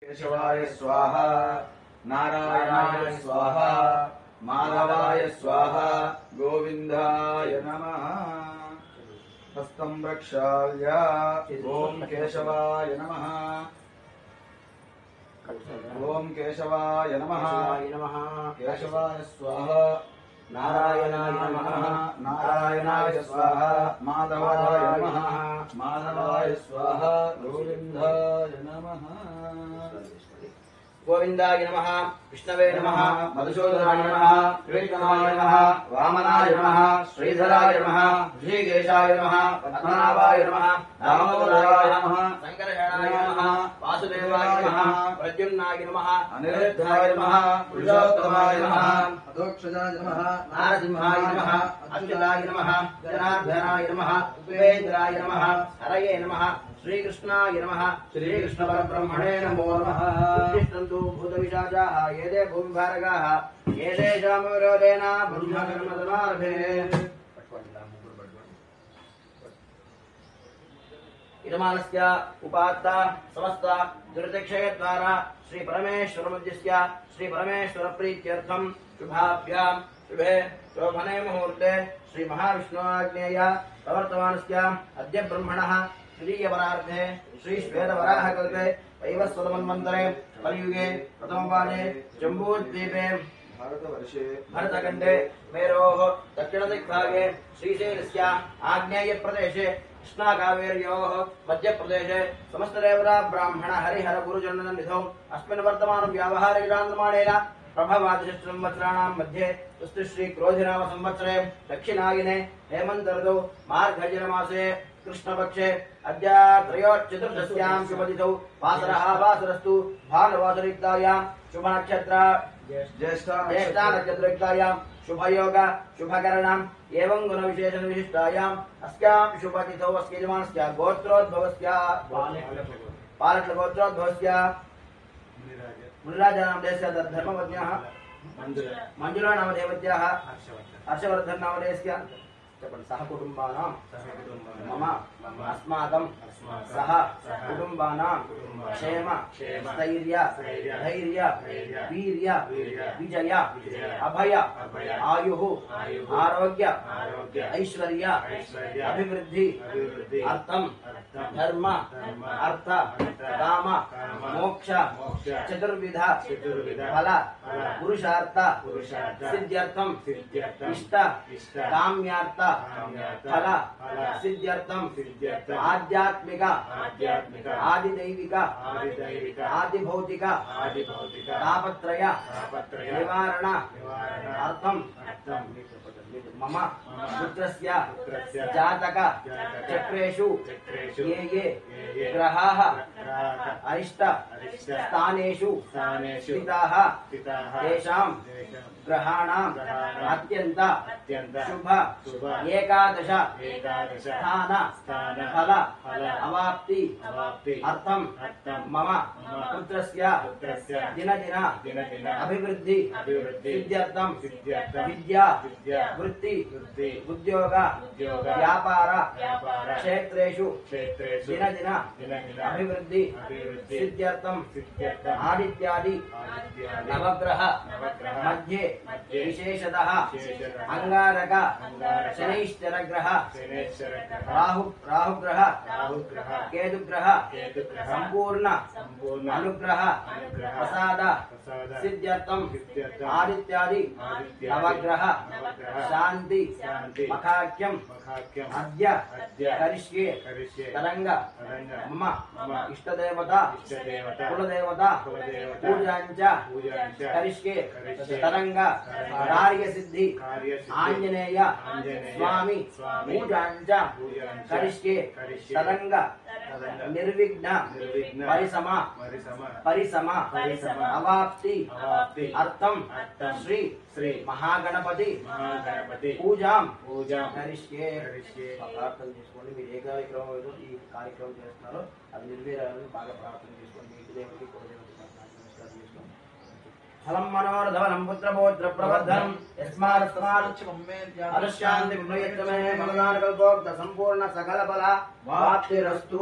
केशवाय स्वाहा, नारायणाय स्वाहा, माधवाय स्वाहा, गोविंदाय नमः। हस्तं प्रक्षाल्य ओम केशवाय नमः, ओम केशवाय नमः, केशवाय स्वाहा, नारायणाय नमः, नारायणाय स्वाहा, माधवाय नमः, माधवाय स्वाहा, गोविंदाय नमः। गोविंदाय नमः, विष्णवे नमः, मधुसूदनाय नमः, त्रिविक्रमाय नमः, वामनाय नमः, श्रीधराय नमः, ऋषिकेशाय नमः, पद्मनाभाय नमः, दामोदराय नमः, संकर्षणाय नमः, वासुदेवाय नमः, प्रद्युम्नाय नमः, अनिरुद्धाय नमः, पुरुषोत्तमाय नमः, अधोक्षजाय नमः, नारसिंहाय नमः, अच्युताय नमः, जनार्दनाय नमः, उपेन्द्राय नमः, हरये नमः, श्रीकृष्णाय नमः, श्रीकृष्ण परब्रह्मणे नमो नमः। उत्तिष्ठन्तु भूतविशाचाः येते भूमिभारकाः येतेषां विरोधेन ब्रह्मकर्मसमारभे। इदमानस्य उपात्ता समस्त दुर्दक्षयद्वारा श्री परमेश्वरमध्यस्य श्री परमेश्वर प्रीत्यर्थं शुभाभ्यां शुभे शोभने मुहूर्ते श्री महाविष्णुआज्ञेय प्रवर्तमानस्य अद्य ब्रह्मणः तृतीयवरार्धे श्री श्वेतवराहकल्पे वैवस्वतमन्वन्तरे कलियुगे प्रथमपादे जम्बूद्वीपे भारतवर्षे भरतखण्डे मेरोः दक्षिणदिग्भागे श्रीशैलस्य आग्नेयप्रदेशे कृष्णाकावेर्योः मध्यप्रदेशे समस्तदेवता ब्राह्मण हरिहर गुरुजननिधौ अस्मिन् वर्तमानं व्यावहारिकचान्द्रमाणेन प्रभवादिशस्त्रिसंवत्सराणां मध्ये श्री क्रोधिनाम संवत्सरे दक्षिणायने हेमन्त ऋतौ मार्गशीर्षमासे कृष्णपक्षे अद्य त्रयोचतुर्दश्यां शुभतिथौ वासरः वासरस्तु भानुवासरयुक्तायां शुभनक्षत्र ज्येष्ठा नक्षत्रयुक्तायां शुभयोग शुभकरणम् एवं गुणविशेषणविशिष्टायाम् अस्यां शुभतिथौ अस्य यजमानस्य गोत्रोद्भवस्य पालटगोत्रोद्भवस्य मुनिराजनामधेयस्य धर्मपत्न्याः मंजुला नामधेयवत्याः हर्षवर्धन नामधेयस्य सह कुटुंबानां मम अस्माकं सह कुटुंबानां क्षेम स्थैर्य धैर्य वीर्य विजय अभय आयुः आरोग्य ऐश्वर्य अभिवृद्धि अर्थं धर्म अर्थ काम मोक्ष चतुर्विध फल पुरुषार्थ सिद्ध्यर्थं इष्ट काम्यार्थ फल सिद्ध्यर्थं आध्यात्मिक आदिदैविक आदिभौतिक तापत्रय निवारण अर्थं मम पुत्रस्य जातक चक्रेषु ये ग्रहाः अरिष्ट स्थानेषु स्थिताः तेषां ग्रहाणाम् अत्यन्त शुभ एकादश स्थान फल अवाप्ति अर्थं मम पुत्रस्य दिन अभिवृद्धि सिद्ध्यर्थं विद्या वृत्ति उद्योग व्यापार क्षेत्रेषु दिन अभिवृद्धि सिद्ध्यर्थं आदित्यादि नवग्रह मध्ये विशेषतः अंगारक शनैश्चर ग्रह राहुग्रह केतुग्रह संपूर्ण अनुग्रह प्रसाद सिद्ध्यर्थं आदित्यादि नवग्रह शांति मखाख्यं अद्य करिष्ये तरंग मम इष्टदेवता कुलदेवता पूजाञ्च करिष्ये तरंग कार्यसिद्धि आंजनेय स्वामी पूजाञ्च करिष्ये तरंग निर्विघ्न परिसम अवाप्ति अर्थं श्री महागणपति पूजा करिष्ये प्रार्थన చేసుకోండి మీరు ఏ కార్యక్రమం ఈ కార్యక్రమం చేస్తున్నారో అది నెరవేరాలని బాగా ప్రార్థన చేసుకోండి ఇంటి దేవుడికి కులదేవతకి నమస్కారం చేసుకోండి फलं मनोरधवनं पुत्रपौत्र प्रवर्धनं यस्मादस्मादुष्यममेत्यादुष्यान्ति विप्रयच्चमे मनदानकल्पोक्त सम्पूर्ण सकल फल वाप्तिरस्तु।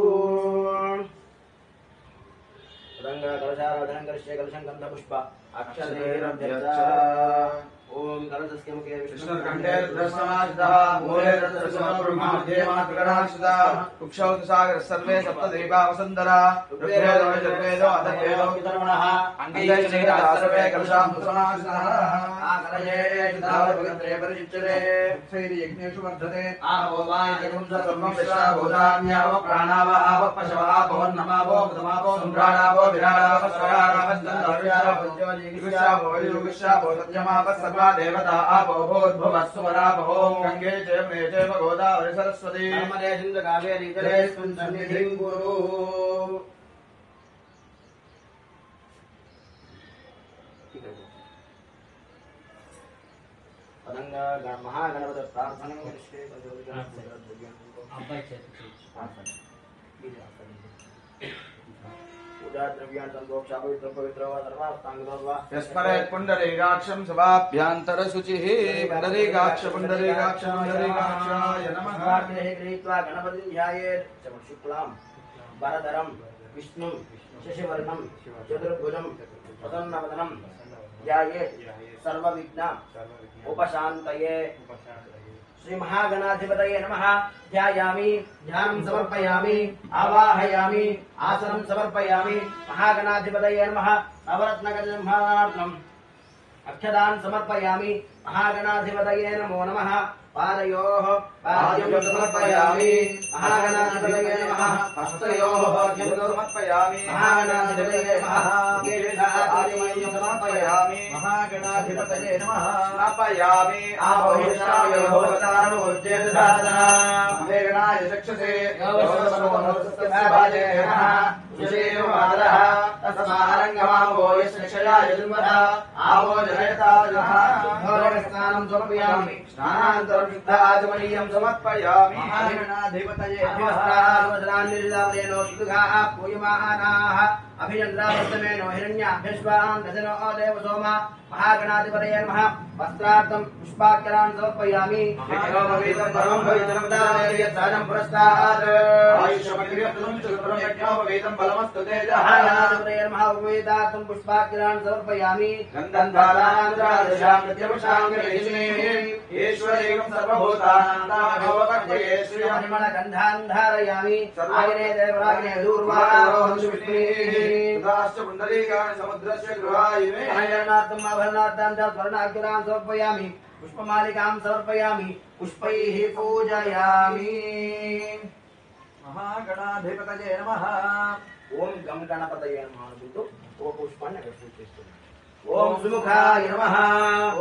तदंगा कलशाराधनं करिष्ये कलशं गन्धपुष्प अक्षरैरभ्यर्चा ओम कलशस्य मुखे विष्णुर्कण्ठे रुद्रसमाश्रितः मूले रुद्रसमो ब्रह्मा मध्ये मातृगणाश्रितः कुक्षौ सागर सर्वे सप्तद्वीपा वसुन्धरा ऋग्वेदो यजुर्वेदो अथर्ववेदो पितर्मणः अङ्गैश्चैता सर्वे कलशां समाश्रितः आकलये चितावपगन्त्रे परिचिच्यते यज्ञेषु वर्धते आहो वाय जगं सर्वं विश्वाभूतान्याव प्राणाव आव पशवः भवन्नमावो मृतमावो सम्राणावो विराडाव स्वराडाव स्कन्धाविशावो सत्यमाव सर्वा देवता आपो भूद्भुवः सुवरापो गङ्गे च यमुने चैव गोदावरी सरस्वती नर्मदे सिन्धु कावेरी जलेऽस्मिन् सन्निधिं कुरु पदंगा महागणपति प्रार्थना करिष्ये पूजा द्रव्याणि संतोषा पवित्र पवित्र वा सर्वास्तांगवा यस्मरेत् पुण्डरीकाक्षं सभाभ्यान्तरशुचिः पुण्डरीकाक्ष पुण्डरीकाक्ष पुण्डरीकाक्षाय नमः स्वार्थे गृहीत्वा गणपतिं ध्यायेत् शुक्लां वरदरं विष्णुं शशिवर्णं चतुर्भुजं प्रसन्नवदनं ध्यायेत् सर्वविघ्न उपशान्तये श्री महागणाधिपतये नमः ध्यायामि ध्यानं समर्पयामि आवाहयामि आसनं समर्पयामि महागणाधिपतये नमः नवरत्नगजसंहारार्थम् अक्षदान् समर्पयामि महागणाधिपतये नमो नमः पादयोः पाद्यं समर्पयामि महागणाधिपतये नमः हस्तयोः पाद्यं समर्पयामि महागणाधिपतये नमः केशधातुमयं समर्पयामि महागणाधिपतये नमः स्नापयामि आभूषायोः भवतारोज्यधारणा वेगणाय चक्षुषे योगसमोनरसस्यभाजे नमः सुषेव मातरः तस्मारङ्गमावो यशक्षयाय जन्मः आवो जनयताजनः स्नानं समर्पयामि स्नानान्तरं शुद्ध आचमनीयं समर्पयामि महागणाधिपतये नमः पूयमानाः अभिनन्द्रावर्तमेनो हिरण्याभ्यश्वान् दशनो देव सोमा महागणाधिपतये नमः वस्त्रार्थं पुष्पाक्षरान् समर्पयामि परमं पवित्रं पुरस्तात् आयुष्यमग्र्यं यज्ञोपवेदं बलमस्तु तेजः महागणाधिपतये नमः उपवेदार्थं पुष्पाक्षरान् समर्पयामि गन्धन्धारान्द्रादशां प्रत्यवशां ईश्वरेकं सर्वभूतानां श्रीमणिमणगन्धान् धारयामि आग्ने देवराग्ने दूर्वारोहं पुण्डरीकाणि समुद्रस्य गृहायिने अयनार्थम् आभरणार्थान् च स्वर्णाक्षरान् समर्पयामि पुष्पमालिकां समर्पयामि पुष्पैः पूजयामि महागणाधिपतये नमः ओम गम गणपतये नमः अंटూ ఒక పుష్పాన్ని అక్కడ పూజ చేస్తున్నాం ओम सुमुखाय नमः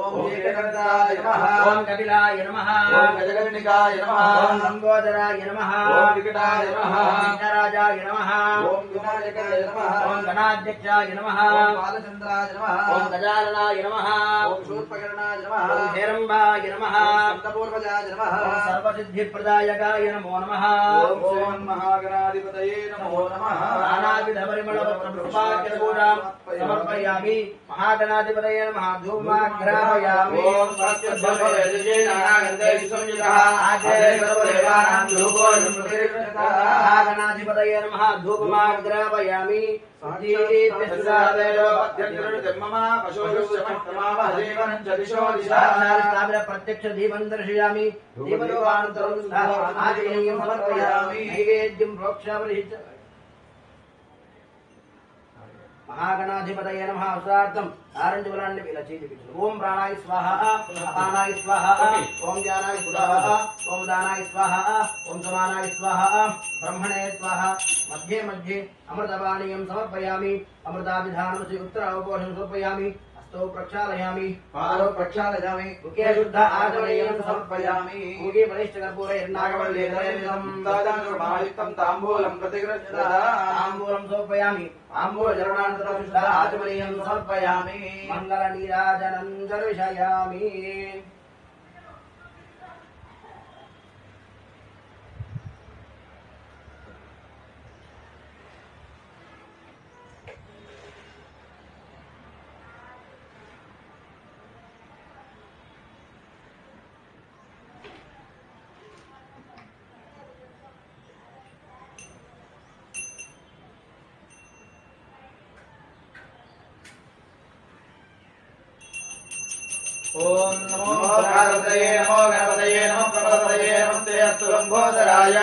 ओम एकदन्ताय नमः ओम कपिलाय नमः ओम गजगणनिकाय नमः ओम लंबोदराय नमः ओम विकटाय नमः ओम विघ्नराजाय नमः ओम विनायकाय नमः ओम गणाध्यक्षाय नमः ओम बालचंद्राय नमः ओम गजाननाय नमः ओम शूर्पकर्णाय नमः ओम हेरंबाय नमः ओम सप्तपूर्वजाय नमः ओम सर्वसिद्धिप्रदायकाय नमो नमः ओम महागणाधिपतये नमो नमः नानाविध परिमलपत्रपुष्पाख्यपूजां समर्पयामि महागणाधिपतये नमः धूमाग्रापयामि ओम महागणाधिपतये नमः धूमाग्रापयामि प्रत्यक्ष दीपं दर्शयामि दीपयोगानन्तरं आचमनीयं समर्पयामि नैवेद्यं प्रोक्षामि महागणाधिपतये नमः अवसरार्थं आरण्यवलाన్ని ఇలా చేయించు ఓం ప్రాణాయ స్వాహ అపానాయ స్వాహ ఓం జ్ఞానాయ స్వాహ ఓం దానాయ స్వాహ ఓం సమానాయ స్వాహ బ్రహ్మణే స్వాహ మధ్యే మధ్యే అమృతపానీయం సమర్పయామి అమృతాభిధానమసి ఉత్తరావపోషం సమర్పయామి हस्तौ प्रक्षालयामि पादौ प्रक्षालयामि मुखे शुद्ध आचमनीयं समर्पयामि मुखे बलिष्ठकर्पूरैर्नागवल्लीधरैर्निदं तादानुमायुक्तं ताम्बूलं प्रतिगृह्यता ताम्बूलं समर्पयामि ताम्बूलचरणानन्तरं शुद्ध आचमनीयं समर्पयामि मङ्गलनीराजनं दर्शयामि ఓం నమో గణపతయే నమో ప్రపదయే నమస్తే అస్తు లంబోదరాయ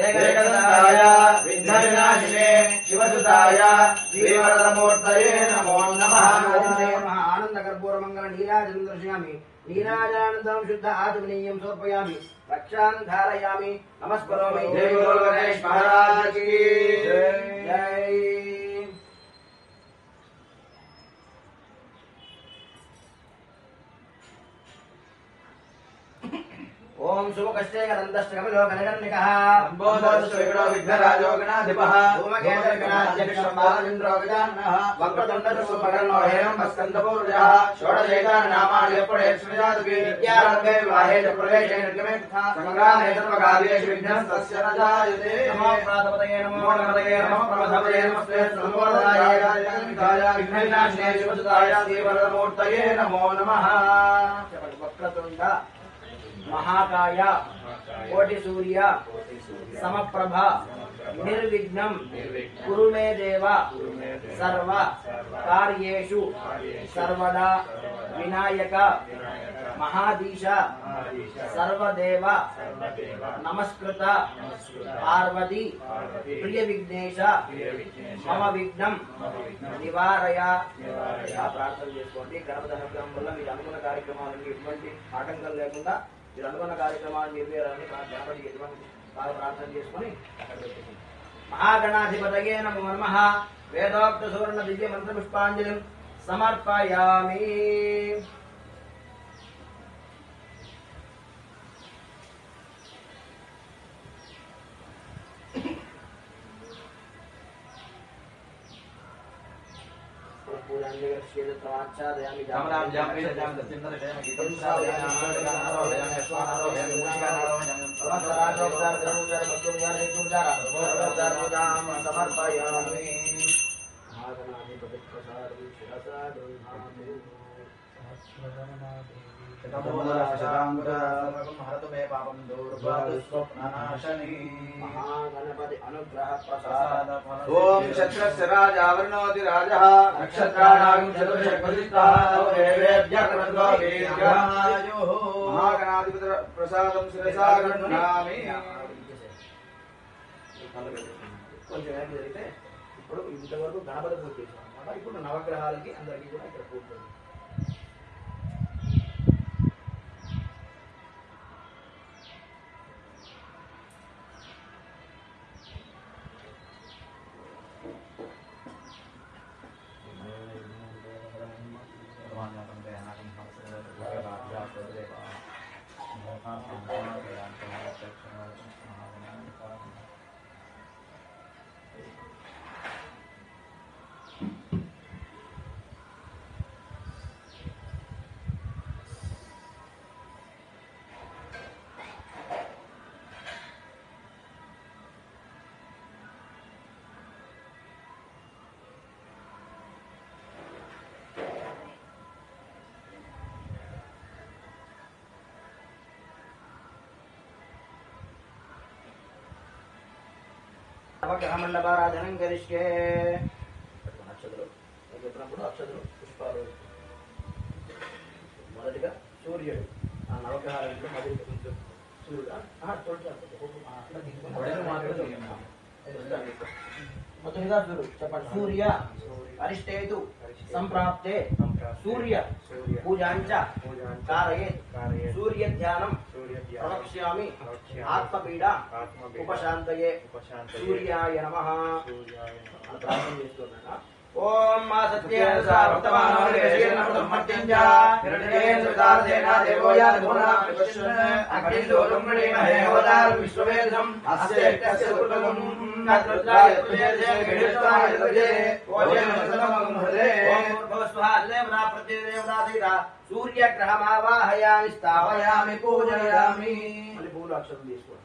ఏకదంతాయ విఘ్న వినాశినే శివసుతాయ శ్రీవరదమూర్తయే నమో నమః. ఆనంద కర్పూర మంగళ నీరాజనం దర్శయామి. నీరాజనానందం శుద్ధ ఆచమనీయం సమర్పయామి. రక్షాన్ ధారయామి. నమస్కరోమి. జై గురు గణేష్ మహారాజ్ की జై. ఓం శుభకష్టే గదంతశ్చ కపిలో గణగణ్నికః సంబోధస్వికటో విఘ్నరాజో గణాధిపః ధూమకేతు గణాధ్యక్షం బాలచంద్రో గజాననః వక్రతుండచతుష్పకర్ణో హేరంబస్కందపూర్జः షోడశైతాని నామాని ఎప్పుడే స్మృజాతుకి విద్యారంభే వివాహే చ ప్రవేశే నిర్గమే తథా సంగ్రామే సర్వకార్యేషు విఘ్నస్తస్య న జాయతే. నమో ప్రాతపతయే నమో గణపతయే నమః ప్రమథపతయే నమస్తే సంబోధనాయ జగన్నికాయ విఘ్నవినాశినే శివసుతాయ శ్రీవరదమూర్తయే నమో నమః. వక్రతుండ మహాకాయ కోటి సూర్య సమప్రభ నిర్విఘ్నం కురు మే దేవ సర్వ కార్యేషు సర్వదా వినాయక మహాదీశ సర్వదేవ నమస్కృత పార్వతి ప్రియ విఘ్నేశ మమ విఘ్నం నివారయ. ప్రార్థన చేసుకోండి. గణపతి అనుగ్రహం వల్ల మీరు అనుకున్న కార్యక్రమాలకి ఎటువంటి ఆటంకం లేకుండా మీరు అనుకున్న కార్యక్రమాలు నెరవేరాలని గణపతి ఎటువంటి బాగా ప్రార్థన చేసుకొని అక్కడ పెట్టుకోండి. మహాగణాధిపతయే నమో నమః. వేదోక్త సువర్ణ దివ్య మంత్ర పుష్పాంజలిం సమర్పయామి. మహాగణపతి అనుగ్రహ ప్రసాద ఓం శత్రస్య రాజావరణోతి రాజః నక్షత్రాణాం చతుర్షట్పతిష్టః మహాగణాధిపతి ప్రసాదం శిరసా గృహ్ణామి. కొంచెం వెనక్కి జరిగితే ఇప్పుడు ఇంతవరకు గణపతి పూజ చేశాం అన్నమాట. ఇప్పుడు నవగ్రహాలకి అందరికీ కూడా ఇక్కడ పూజ చేయాలి. నవగ్రహమండపారాధనం కరిష్యే. అక్షతలు నేను చెప్పినప్పుడు అక్షతలు పుష్పాలు. మొదటిగా సూర్యుడు ఆ నవగ్రహాలలో మొదటి సూర్యుడు మొదటిగా సూర్యుడు చెప్పండి. సూర్య అరిష్టేతు సంప్రాప్తే సూర్య పూజాంచ కారయేత్ సూర్య ధ్యానం ప్రవక్ష్యామి ఆత్మపీడ ఉపశాంతయే సూర్యాయ నమః. ప్రార్థన చేస్తున్నాను. ఓం మా సత్యేన సావర్తమానో నివేశేన ప్రథమత్యంజ హిరణ్యేన సుతార్థేన దేవోయాన గుణాః విపశ్యన్ అగ్నిదోతం ప్రణీమహే అవతారం విశ్వవేదం అస్యేకస్య కృతం నత్రుద్రాయ తుజే గణేశాయ తుజే ఓజేన సమగం హృదే. ఓం భూర్భువస్వః దేవతా ప్రత్యేదేవతా సహిత సూర్యగ్రహమావాహయామి స్థాపయామి పూజయామి. మళ్ళీ పూలు అక్షరం తీసుకోండి.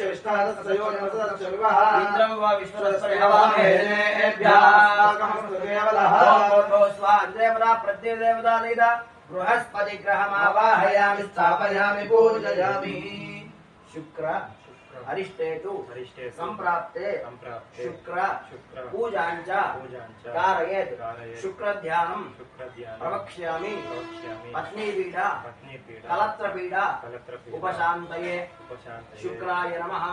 तस्य विष्टादस्य योनिमसदस्य विवः इंद्रं वा विश्वस्य हवामेभ्यः कमस्तुकेवलः स्वादेवता प्रत्यदेवता देवता बृहस्पति ग्रहमावाहयामि स्थापयामि पूजयामि शुक्र अरिष्टेतु संप्राप्ते शुक्र पूजाञ्च कारयेत् शुक्र ध्यानं प्रवक्ष्यामि पत्नीपीडा कलत्रपीडा उपशान्तये शुक्राय नमः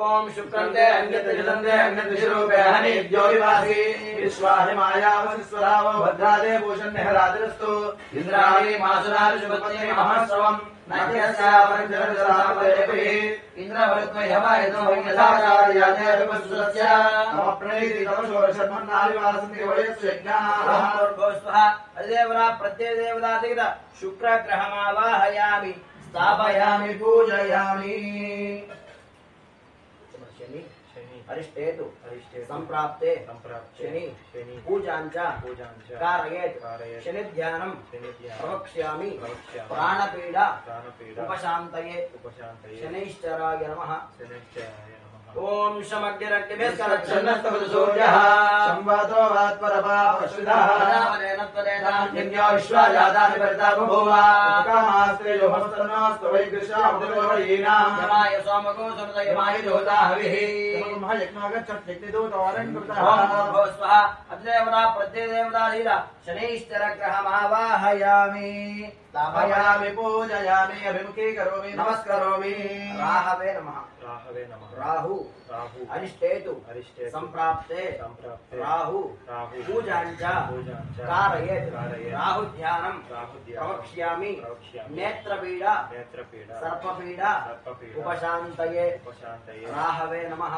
ओम शुक्रंते अन्यत्रिजंते अन्यत्रिरूपे हनिभ्यो विवासी विश्वाहि मायावसिस्वराव भद्रादे भूषण निहरादिरस्तु इंद्राणि मासुरारि शुभपते महस्रवम् नैत्यस्या परिजनजरापदेभिः इंद्रवरुत्वय हवायतो यथाचार्याते विपस्सुरस्य नमप्रणीति तमशोरशर्मन्नादिवासन्ति वयस्సు यज्ञाः भोस्वः अदेवरा प्रत्यदेवतादिगत शुक्रग्रहमावाहयामि स्थापयामि पूजयामि अरिष्टेतु संप्राप्ते शनि पूजाञ्च कारयेत् शनि ध्यानं प्रवक्ष्यामि प्राणपीडा उपशान्तये शनैश्चराय नमः ओम शमग्निरग्निभिस्करच्छन्नस्तपतु सूर्यः संवातो वात्परपापश्रितः यज्ञो विश्वाजातानि परिता बभूव कामास्त्रेयो हस्तनोऽस्तु वैकृष्यामुदयोरीणाम् यमाय सोमको सुमदयमाय ज्योता हविः यज्ञागच्छत्यग्निदूतवारण्कृतः अद्रेवरा प्रत्यदेवताधीरा शनैश्चरग्रहमावाहयामि स्थापयामि पूजयामि अभिमुखी करोमि नमस्करोमि राहवे नमः राहु अरिष्टेतु संप्राप्ते राहु पूजाञ्च कारयेत् राहु ध्यानं प्रवक्ष्यामि नेत्रपीडा सर्पपीडा उपशान्तये राहवे नमः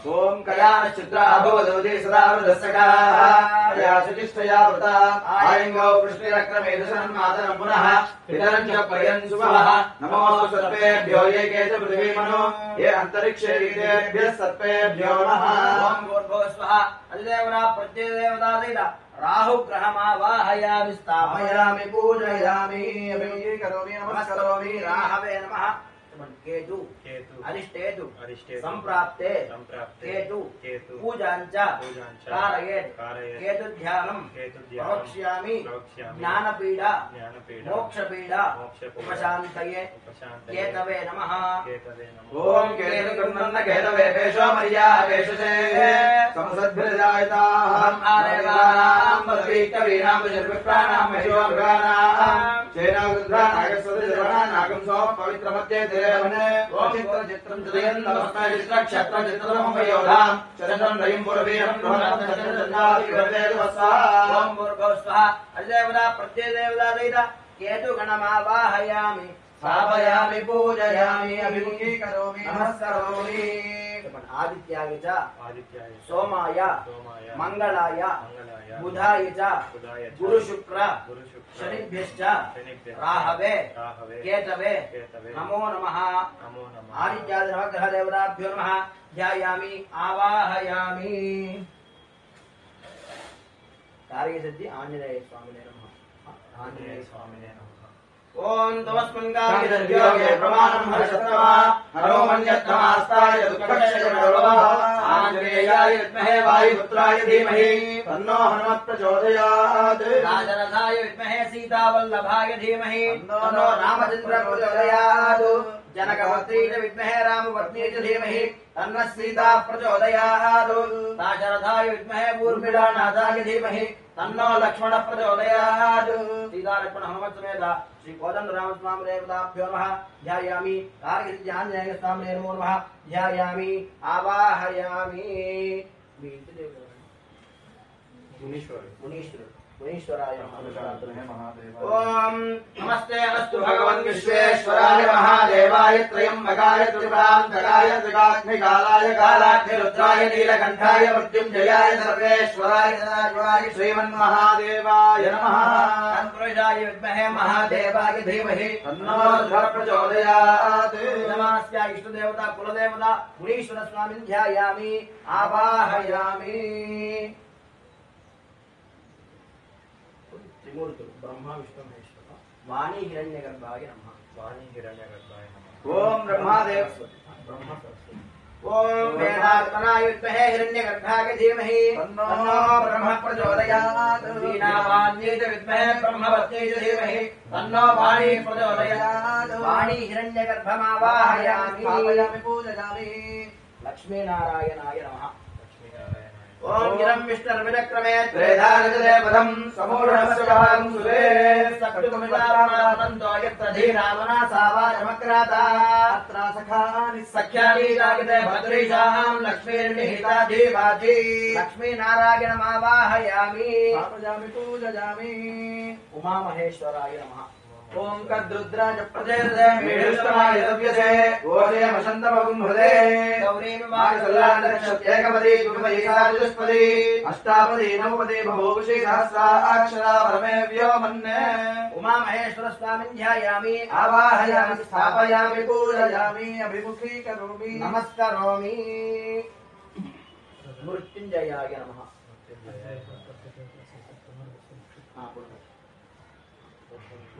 ओम कयाश्चित्राभवदोदे सदा वृदस्सकाः या सुचिष्टया वृता आयङ्गौ पृष्टिरक्रमेदशनं मातरं पुनः पितरं च पर्यन् शुभः नमो सर्पेभ्यो ये के च पृथिवीमनो ये अन्तरिक्षे रीतेभ्यः सर्पेभ्यो नमः ओम भूर्भुवः अधिदेवता प्रत्यदेवतादिता राहु ग्रहमावाहयामि स्थापयामि पूजयामि अभिमुखी करोमि नमस्करोमि राहवे नमः केतु केतु अरिष्टेतु अरिष्टेतु संप्राप्ते संप्राप्ते केतु केतु पूजाञ्च पूजाञ्च कारयेत् कारयेत् केतु ध्यानं प्रवक्ष्यामि ज्ञानपीडा मोक्षपीडा उपशान्तये केतवे नमः ओम केतु कर्णन्न केतवे पेशो मर्या पेशसे समसद्भिर्जायताः आरेवानां पदवीकवीनां जर्विप्राणां महेश्वराणां चेनागुद्रानागस्वतिर्वणा नागं सो पवित्रमध्ये देवने ओम चित्रं जयन् नमस्मै चित्रक्षत्रं चित्रमयोधां चरणं रयं पुरवीरं रोहनं चन्द्रजन्नादि वर्वेदवस्सा ओम भूर्भुवस्वः अधिदेवता प्रत्ययदेवता दयिता केतु गणमावाहयामि स्थापयामि पूजयामि अभिमुखीकरोमि नमस्करोमि आदित्याय च आदित्याय सोमाय सोमाय मंगलाय मंगलाय बुधाय च बुधाय गुरु शुक्र शनिभ्यश्च राहवे राहवे केतवे केतवे नमो नमः नमो नमः आदित्यादि नवग्रह देवताभ्यो नमः ध्यायामि आवाहयामि कार्यसिद्धि आंजनेय स्वामिने नमः आंजनेय स्वामिने नमः ओम तमस्मिन् कामिदर्योगे प्रमाणं हर्षत्तमा हरो मन्यत्तमास्ताय दुःखक्षयमरोवः आञ्जनेयाय विद्महे वायुपुत्राय धीमहि तन्नो हनुमत् प्रचोदयात् राजरथाय विद्महे सीतावल्लभाय धीमहि तन्नो रामचन्द्रः प्रचोदयात् जनकपत्नी च विद्महे रामपत्नी च धीमहि तन्नः सीता प्रचोदयात् दाशरथाय विद्महे ऊर्मिळानाथाय धीमहि तन्नो लक्ष्मणः प्रचोदयात् सीता लक्ष्मण हनुमत् समेत श्री कोदंड रामस्वामी देवताभ्यो नमः ध्यायामि कार्यसिद्धि आंजनेय स्वामिने नमो नमः ध्यायामि आवाहयामि मुनीश्वराय ओम नमस्ते अस्तु भगवन् विश्वेश्वराय महादेवाय त्र्यंबकाय त्रिपुरान्तकाय त्रिकाग्निकालाय कालाग्निरुद्राय नीलकण्ठाय मृत्युञ्जयाय सर्वेश्वराय सदाशिवाय श्रीमन्महादेवाय नमः तन्पुरुषाय विद्महे महादेवाय धीमहि तन्नो रुद्रः प्रचोदयात् नमस्ते इष्टदेवता कुलदेवता मुनीश्वर स्वामिन् ध्यायामि आवाहयामि त्रिमूर्तुలు ब्रह्मा विष्णु महेश्वर वाणी हिरण्यगर्भाय नमः वाणी हिरण्यगर्भाय नमः ओम ब्रह्मादेव ब्रह्म सरस्वती ओम वेदात्मनाय विद्महे हिरण्यगर्भाय धीमहि तन्नो ब्रह्म प्रचोदयात् वीणावाण्यै च विद्महे ब्रह्मवत्यै च धीमहि तन्नो वाणी प्रचोदयात् वाणी हिरण्यगर्भमावाहयामि स्थापयामि पूजयामि लक्ष्मीनारायणाय नमः ओम गिरं विष्णुर्विचक्रमे त्रेधारजते पदं समूढस्य भागं सुरे सक्तुमिदानन्दो यत्र धीरावना सावाचमक्राता अत्र सखानि सख्यानि जागते भद्रीशां लक्ष्मीर्निहिता धीवाची लक्ष्मीनारायणमावाहयामि स्थापयामि पूजयामि उमामहेश्वराय नमः ओम कद्रुद्राज प्रचेदते मेढुष्टमाय दव्यसे ओजयमशन्तमगुं हृदे गौरीं वासल्लान्दक्षत्येकपदी द्विपदी साचतुष्पदी अष्टापदी नवपदी बभूषि सहस्राक्षरा परमे व्योमन्ने उमामहेश्वर स्वामिन् ध्यायामि आवाहयामि स्थापयामि पूजयामि अभिमुखीकरोमि नमस्करोमि मृत्युञ्जयाय नमः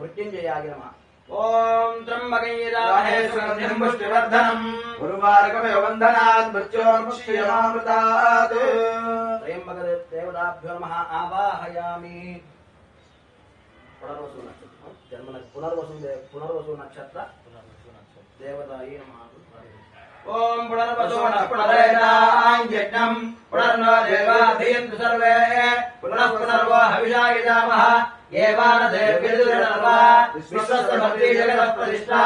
मृत्युंजयाय नमः ओम त्र्यंबकैरामहे सुगन्धिं पुष्टिवर्धनम् उर्वारुकमेव बन्धनात् मृत्योर्मुक्ष्यमामृतात् त्र्यंबक देवताभ्यो नमः आवाहयामि पुनर्वसु नक्षत्र जन्म पुनर्वसु नक्षत्र देवतायै नमः ओम पुनर्वसु पुनरेताञ्जज्ञम् पुनर्नो देवाधीन्तु सर्वे पुनर्वो हविषा यजामः विश्वस्य भद्री जगतः प्रतिष्ठा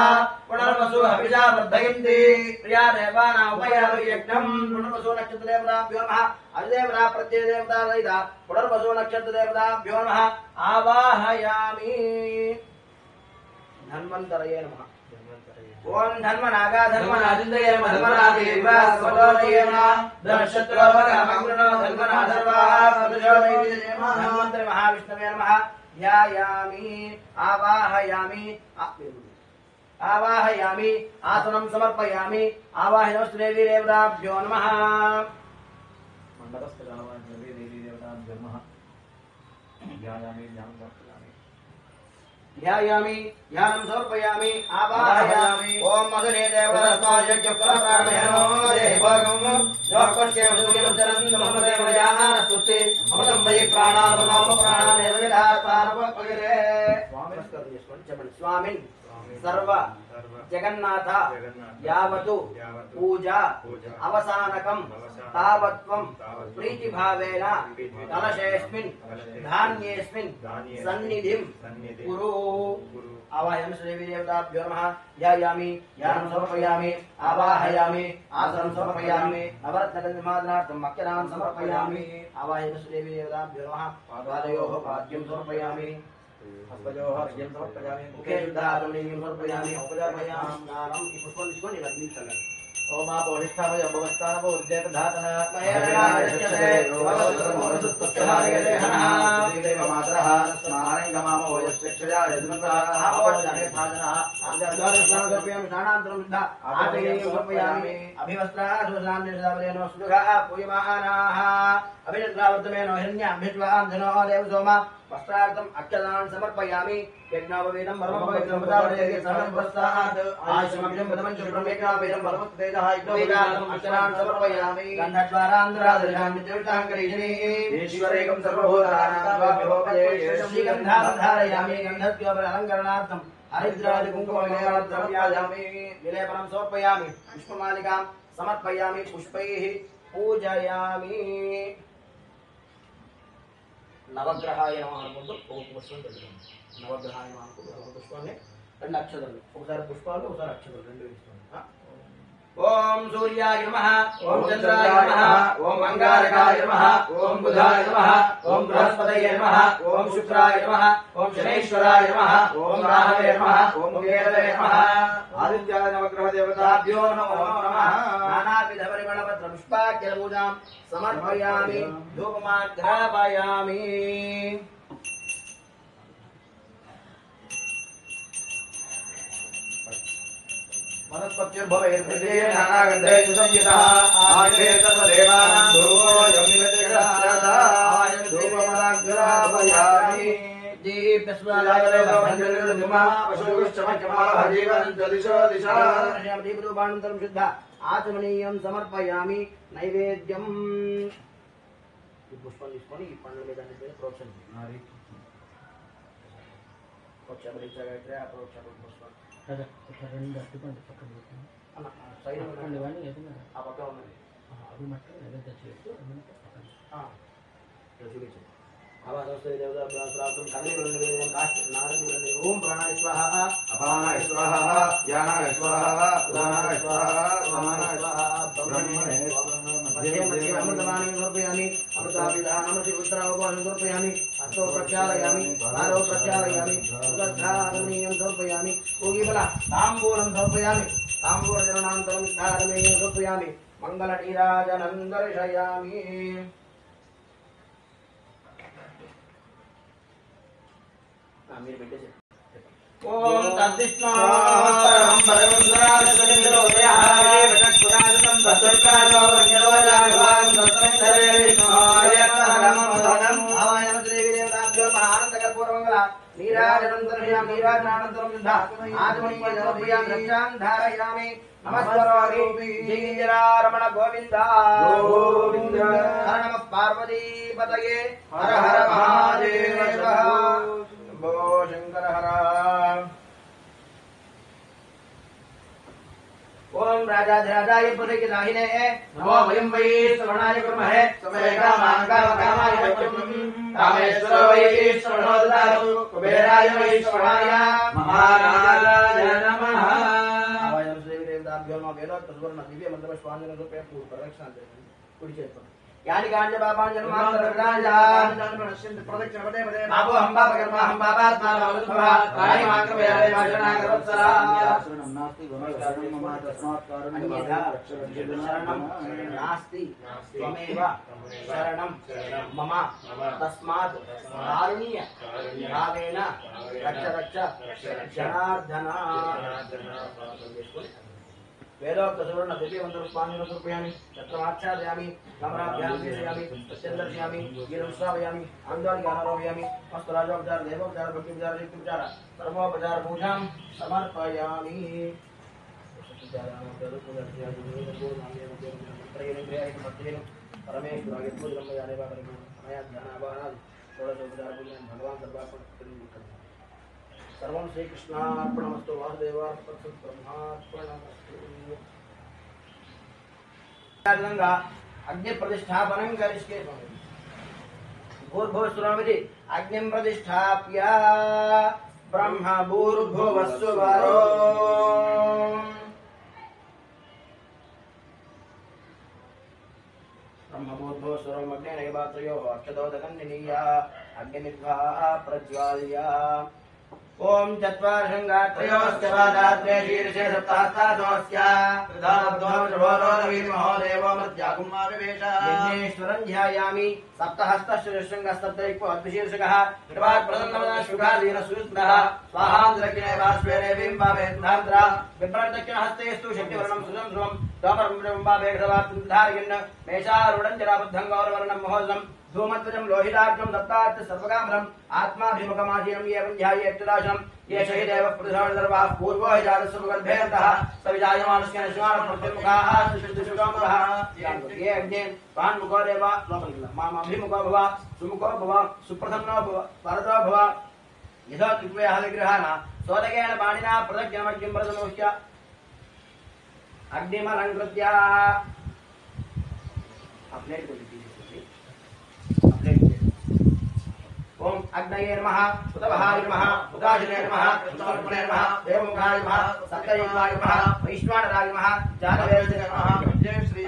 पुनर्वसु हविषा वर्धयन्ति प्रिया देवानामुपयामि यज्ञम् पुनर्वसु नक्षत्रदेवताभ्यो नमः अधिदेवता प्रत्ययदेवता लयिता पुनर्वसु नक्षत्रदेवताभ्यो नमः आवाहयामि धन्वन्तरये नमः ओम धन्मनागा धन्मनादिन्दये नमः धन्मनादेवा स्वलोचये नमः धर्मशत्रुवगमग्नो धन्मनाधर्वा सदजोनये नमः धन्वन्तरि महाविष्णवे नमः ध्यायामि आवाहयामि आसनं समर्पयामि आवाहनमस्तु देवी देवताभ्यो नमः मंडलस्थ देवी देवताभ्यो नमः ध्यायामि ध्यानं समर्पयामि ध्यायामि ध्यानं समर्पयामि आवाहयामि ओम मदने देवदत्ताय यज्ञप्रणामयामो देवगम जोपस्य मुदुयनुचरन् नमोदेवयानस्तुते ममतं वै प्राणानाम प्राणानेव विधातारवपगिरे स्वामिन् सर्व जगन्नाथ यावतु पूजा अवसानकं तावत्वं प्रीतिभावेन कलशेऽस्मिन् धान्येऽस्मिन् सन्निधिं कुरु आवाहयामि श्रीदेवी देवताभ्यो नमः ध्यायामि ध्यानं समर्पयामि आवाहयामि आसनं समर्पयामि नवरत्नगन्धमादनार्थं मक्यदानं समर्पयामि आवाहयामि श्रीदेवी देवताभ्यो नमः पादयोः पाद्यं समर्पयामि हस्तयोः अर्घ्यं समर्पयामि मुखे शुद्धागमनीयं समर्पयामि औपचारयामि स्नानं पुष्पं తీసుకొని ఇలా తీర్చాలి ओम आप अधिष्ठापय अवस्थान उद्यत धातन मयराजते मातरः स्मारङ्गमाम वयश्चक्षया यद्मन्तः आपवजने भाजनः आदर्शनागप्यं स्नानान्तरं सिद्धा आतयेन समर्पयामि अभिवस्त्रासुसान्निर्दावलेनो सुदुघा पूयमानाः अभिनन्द्रावर्तमेनो हिरण्याभित्वान्धनो देवसोमा वस्त्रार्थम् अक्षदानं समर्पयामि यज्ञापवेदं परमपवित्रं पदावलेर्य समर्पस्तात् आश्रममिदं प्रथमं शुभ्रं यज्ञापवेदं परमोत्तेजः यज्ञोपवेदानं अक्षदानं समर्पयामि गन्धद्वारान्धरादृशान् नित्यविताङ्करीजने ईश्वरेकं सर्वभूतानां श्रीगन्धां धारयामि गन्धद्योपलङ्करणार्थं हरिद्रादिकुङ्कुमविलेपनद्रव्यायामि विलेपनं समर्पयामि पुष्पमालिकां समर्पयामि पुष्पैः पूजयामि नवग्रहाय नमः అనుకుంటూ ఒక పుష్పం పెట్టుకోండి నవగ్రహాయ నమः అనుకుంటూ ఒక పుష్పాన్ని రెండు అక్షరాలు ఒకసారి పుష్పాలు ఒకసారి అక్షరాలు రెండు ఇస్తాను ఓం సూర్యాయ నమః ఓం చంద్రాయ నమః ఓం అంగారకాయ నమః ఓం బుధాయ నమః ఓం బృహస్పతయే నమః ఓం శుక్రాయ నమః ఓం శనైశ్వరాయ నమః ఓం రాహవే నమః ఓం కేతవే నమః ఆదిత్యాయ నవగ్రహ దేవతాభ్యో నమో నమః నానావిధ పరిమళపత్ర పుష్పాఖ్య పూజాం సమర్పయామి ధూపమాగ్రాపయామి वनस्पत्युर्भवेर्भृते नानागन्धे सुसंयुतः आग्रे सर्वदेवानां धूपोऽयं निवेदितः धूपमनाग्रापयामि दीपस्वादागरेवं शुद्ध आचमनीयं समर्पयामि नैवेद्यं पुष्पं తీసుకొని ఈ పండ్ల మీద ప్రోక్షణ గాయత్రి అప్రోక్ష పుష్పం రెండు అట్టుకోండి పక్కన ఆ పక్క ఉన్నది అవి మట్టం ఏదైతే చేయొచ్చు చూపించండి आवासोस्ते देवता प्राप्तं कलिवरं निवेदनं काष्ठ नारंगवरं ओम प्राणाय स्वाहा अपानाय स्वाहा ज्ञानाय स्वाहा उदानाय स्वाहा समानाय स्वाहा ब्रह्मणे मध्ये मध्ये अमृतवाणी समर्पयामि अमृताभिधानं शिवपुत्रावपानं समर्पयामि हस्तो प्रक्षालयामि पादौ प्रक्षालयामि सुगन्धागमनीयं समर्पयामि पूगीफला ताम्बूलं समर्पयामि ताम्बूलजलनान्तरं धारमेयं समर्पयामि मङ्गलनीराजनं दर्शयामि ओम तद्विष्णुं परमसुरासुरेन्द्रोदयाय वटकुराजनं तत्सर्कारो वन्यरोजागवान् तत्संसरे विष्णुय नमः आवाहयामि देवीदेवताभ्यो महानन्दकर्पूरमङ्गला नीराजनं दर्शयामि नीराजनानन्तरं सिद्धा आत्मनीय जलप्रियां रक्षां धारयामि नमस्करोमि श्रीरमण गोविन्द गोविन्द हर नमः पार्वतीपतये हर हर महादेव शंभो शंकर हर ओम राजाधिराजाय पुरकिदाहिने नमो वयं वै श्रवणाय कुर्महे समेकामाङ्कामाय वच्यं कामेश्वर वै श्रवणो ददातु कुबेराय वै श्रवणाय महाराजाय नमः आवायं श्रीदेवताभ्यो नमः वेदोक्त सुवर्ण दिव्य मंत्रपुष्पाञ्जन रूपे पूर्व प्रदक्षिणा कुడి చేస్తాం यानि काण्य पापाञ्जनमात्रराजान् प्रदक्षिण पदे पदे मापो हम्बापकर्मा हम्बापात्मा नवलुभा काणि माक्रमयाले वाचना करोत्सरा शरणं नास्ति गुणशरणं मम तस्मात् शरणं नास्ति त्वमेव शरणं मम तस्मात् कारुण्य भावेन रक्ष रक्ष जनार्दन वेदोक्त सुवर्ण दिव्यवन्तपुष्पाणि समर्पयामि तत्र आच्छादयामि कमलाभ्यां वीरयामि सत्यदर्शयामि गीतं श्रावयामि आन्द्वालिकारोपयामि वस्त्रराजोपचार देवोपचार भक्तिोपचार युक्तोपचार सर्वोपचार पूजां समर्पयामि परमेश्वराय पूजनमयाने मया ध्यानावानादि षोडशोपचार पूजनं भगवान् सर्वात्मकं सर्वं श्रीकृष्णार्पणमस्तु वासुदेवार्पणमस्तु ब्रह्मार्पणमस्तु अग्नि प्रतिष्ठापनं करिष्ये भूर्भुवस्सुरामिति अग्निं प्रतिष्ठाप्य ब्रह्म भूर्भुवस्सुवरो ब्रह्मभूर्भुवस्सुरम् अग्नेनैवात्रयोः अक्षतोदकन्निनीया अग्निमित्वा प्रज्वाल्य ओम चत्वारशंगात्रयोस्य वादात्रे शीर्षे सप्तास्तासोऽस्य प्रधानद्वामशभोरोदवीर् महोदेवो मध्याकुम्माविवेश यज्ञेश्वरं ध्यायामि सप्तहस्तशृङ्गस्तत्रैको अद्विशीर्षकः कृपात् प्रसन्नवदनः शुभादीन सुस्मृतः स्वाहान्द्रकिणे बाष्पेणे बिम्बावेन्द्रान्द्रा बिभ्रदक्षिणहस्तेस्तु शक्तिवर्णं सुजं ध्रुवं त्वमर्बिम्बावेक्षवात्धारयन् मेषारूढं जराबद्धं गौरवर्णं महोदम् धूमध्वजं लोहिताक्षं दत्तात् सर्वकामरम् आत्माभिमुखमाजीनं ये ध्यायेत्तदाशं ये शहीदेव प्रतिसर्वाः पूर्वो हि जातस्वगर्भेऽन्तः सविजायमानस्य निश्वानप्रत्युमुखाः सुषुप्तुषुकामरः ये अग्ने पान्मुखो देव मामभिमुखो भव सुमुखो भव सुप्रसन्नो भव वरदो भव यथा त्रिपुरः विग्रहाण सोदकेन पाणिना प्रदज्ञमग्निं प्रदमोह्य अग्निमलङ्कृत्य ओम अग्नये नमः उतवहाय नमः उदाशिने नमः उत्तमर्पणे नमः देवमुखाय नमः सत्ययुगाय नमः वैश्वानराय नमः जानवेशे नमः जय श्री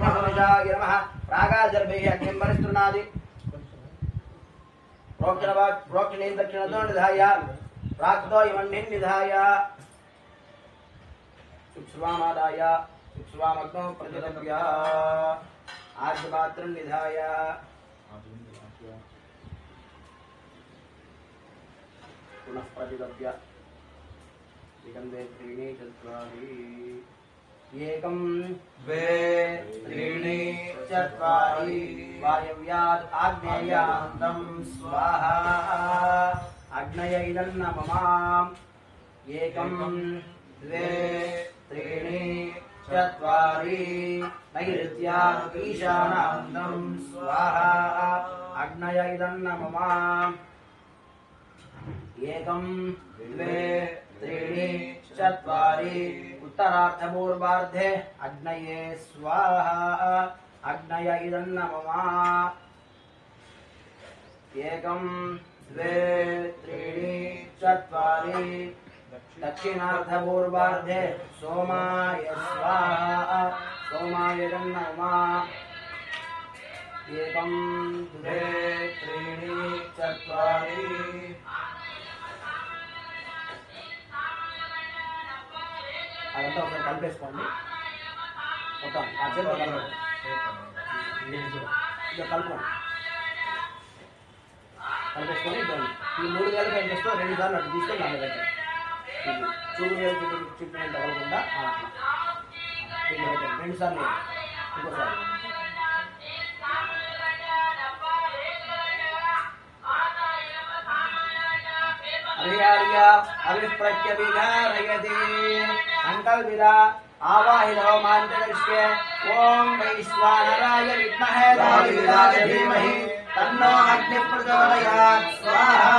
महाराजाय नमः रागाजर्भैः अग्निं परिस्तृणादि प्रोक्षणेन दक्षिणतो निधाय प्राक्तो इमन्निं निधाय सुप्स्वामादाय सुप्स्वामग्नौ प्रज्वलभ्य आर्धपात्रं निधाय पुनः प्रतिलभ्य एकं द्वे त्रीणि चत्वारि एकं द्वे त्रीणि चत्वारि वायव्यात् आग्नेयान्तं स्वाहा अग्नय इदं नमः एकं द्वे त्रीणि चत्वारि नैऋत्यात् ईशानान्तं स्वाहा अग्नय इदं नमः एकं द्वे त्रीणि चत्वारि उत्तरार्धपूर्वार्धे अग्नये स्वाहा अग्नय इदं नमः एकं द्वे त्रीणि चत्वारि दक्षिणार्धपूर्वार्धे सोमाय स्वाहा सोमाय इदं नमः एकं द्वे त्रीणि चत्वारि అదంతా ఒకసారి కలిపేసుకోండి మొత్తం ఆ చేతితో కలపండి ఇక కలుపుకోండి కలిపేసుకొని ఈ 3 వేలు ఏం చేస్తాం 2 సార్లు అటు తీసుకొని దాన్ని పెట్టండి చూడు వేలు చుట్టూ తగలకుండా దీన్ని పెట్టండి 2 సార్లు ఇంకోసారి हरियार्य अभिप्रत्यभिधारयति संकल्पिता आवाहिनो मान्त्रकृष्ये ओम वैश्वानराय विद्महे वायुविदाय धीमहि तन्नो अग्निः प्रचोदयात् स्वाहा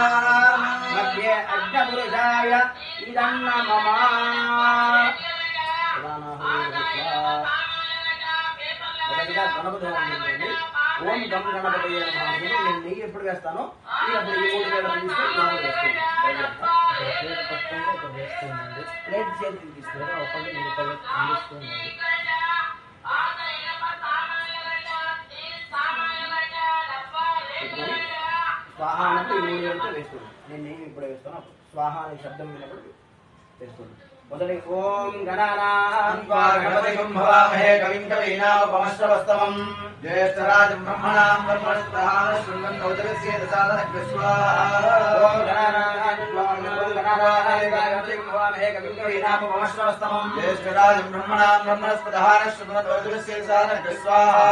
मध्ये अग्निपुरुषाय इदं नमः ఓం గం గణపతయే నమః నేను నెయ్యి ఎప్పుడు వేస్తానో అప్పుడు ఈ 3 వేల తీసుకొని ప్లేట్ చేతికి తీసుకురా ఒకటి మీరు అందిస్తుంది స్వాహ అంటే ఈ 3 వేలతో వేస్తుంది నేను నెయ్యి ఇప్పుడు వేస్తాను స్వాహ అనే శబ్దం విన్నప్పుడు వేస్తుంది మొదటి ఓం గణానాం గణపతిం భవామహే కవిం కవీనాముపమశ్రవస్తమం జ్యేష్ఠరాజం బ్రహ్మణాం బ్రహ్మణస్పదాన శృణ్వన్నోదకస్య దశాదన స్వాహా ఓం గణానాం गणानायकागणपतिं भवामहे कविं कवीनामुपमश्रवस्तमम् ज्येष्ठराजं ब्रह्मणां ब्रह्मणस्पदहारश्रवणोदृश्येसानः स्वाहा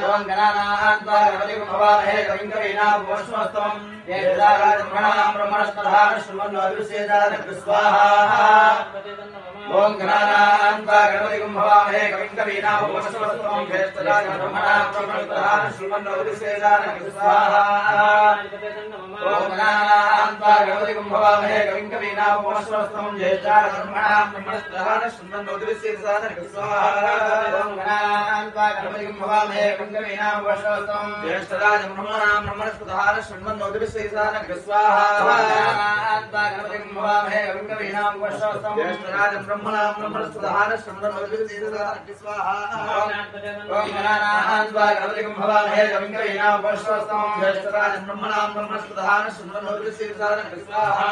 ओम गणानायकागणपतिं भवामहे कविं कवीनामुपमश्रवस्तमम् ज्येष्ठराजं ब्रह्मणास्पदहारश्रवणोदृश्येसानः स्वाहा ओम गणानायकागणपतिं भवामहे कविं कवीनामुपमश्रवस्तमम् ज्येष्ठराजं ब्रह्मणास्पदहारश्रवणोदृश्येसानः स्वाहा ओम गणानायकागणपतिं भवामहे कविं कवीनामुपमश्रवस्तमम् ज्येष्ठराजं ब्रह्मणास्पदहारश्रवणोदृश्येसानः स्वाहा ओम गणानायकागणपतिं भवामहे कविं कवीनामुपमश्रवस्तमम् ज्येष्ठराजं ब्रह्मणास्पदहारश्रवणोदृश्येसानः स्वाहा गणपतिं भवामहे कविं कवीनामुपमश्रवस्तमम् ज्येष्ठराजं ब्रह्मणास्पदहारश्रवणोदृश्येसानः स्वाहा ओम गणानायकागणपतिं भवामहे कविं कवीनामुपमश्रवस्तमम् ज्येष्ठराजं ब्रह्मणास्पदहारश्रवणोदृश्येसानः स्वाहा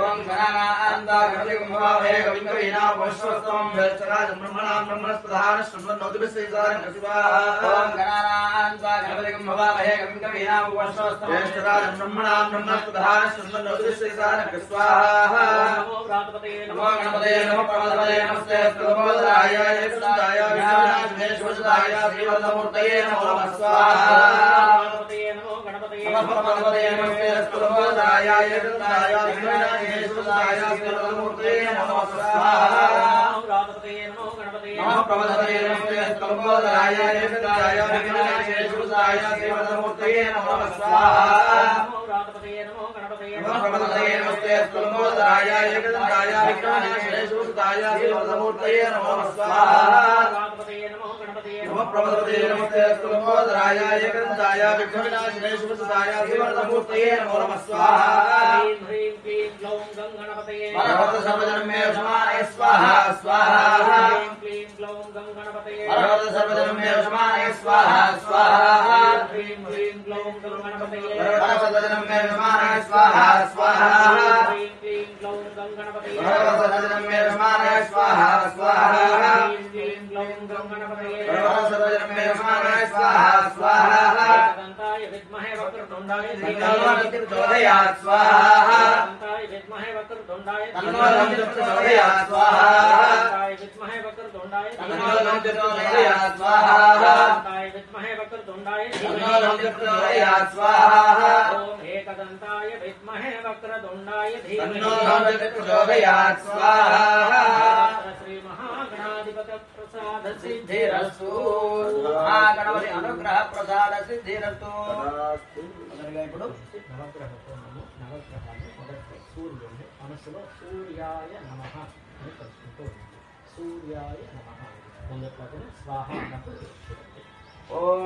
ओम गणानायकागणपतिं भवामहे कविं कवीनामुपमश्रवस्तमम् ज्येष्ठराजं ब्रह्मणास्पदहारश्रवणोदृश्येसानः स्वाहा ओम गणानायकागणपतिं भवामहे कविं कवीनामुपमश्रवस्तमम् ज्येष्ठराजं ब्रह्मणास्पदहारश्रवणोदृश्येसानः स्वाहा नमो गणपते नमो प्रमदपते नमस्ते स्तुतोदराय यशोदाय विश्वनाथेश्वराय श्रीवल्लभमूर्तये नमो नमः स्वाहा नमो गणपते नमो प्रमदपते नमस्ते स्तुतोदराय यशोदाय विश्वनाथेश्वराय श्रीवल्लभमूर्तये नमो नमः स्वाहा नमो गणपते नमो प्रमदपते नमस्ते स्तुतोदराय यशोदाय विश्वनाथेश्वराय श्रीवल्लभमूर्तये नमो नमः स्वाहा नमो गणपते नमो गणपते नमो प्रमदपते नमस्ते स्तुतोदराय यशोदाय विश्वनाथेश्वराय श्रीवल्लभमूर्तये नमो नमः स्वाहा गणपते नमो गणपते नमो प्रमदपते नमस्ते स्तुतोदराय यशोदाय विश्वनाथेश्वराय श्रीवल्लभमूर्तये नमो नमः स्वाहा ह्रीं ह्रीं क्लीं ग्लौं गं गणपतये भगवत सर्वजन्मे समानय स्वाहा स्वाहा ह्रीं क्लीं ग्लौं गं गणपतये भगवत सर्वजन्मे समानय स्वाहा स्वाहा ह्रीं ह्रीं ग्लौं गं गणपतये भगवत सर्वजन्मे समानय स्वाहा स्वाहा ह्रीं क्लीं ग्लौं गं गणपतये भगवत सर्वजन्मे समानय स्वाहा स्वाहा ह्रीं क्लीं ग्लौं गं गणपतये भगवत सर्वजन्मे समानय स्वाहा स्वाहा दन्ताय विद्महे वक्रतुण्डाय प्रचोदयात् स्वाहा दन्ताय विद्महे वक्रतुण्डाय प्रचोदयात् स्वाहा दन्ताय विद्महे वक्रतुण्डाय प्रचोदयात् स्वाहा दन्ताय विद्महे वक्रतुण्डाय प्रचोदयात् स्वाहा ॐ एकदन्ताय विद्महे वक्रतुण्डाय धीमहि प्रचोदयात् स्वाहा श्री महागणाधिपत प्रसाद सिद्धिरस्तु महागणपति अनुग्रह प्रसाद सिद्धिरस्तु ఇప్పుడు నవగ్రహ హోమము నవగ్రహాలు మొదటి సూర్యుడిని మనసులో సూర్యాయ నమః అని తలుచుకుంటూ ఉంది. సూర్యాయ నమః మొదట్లోనే స్వాహ అన్నప్పుడు చూడండి. ఓం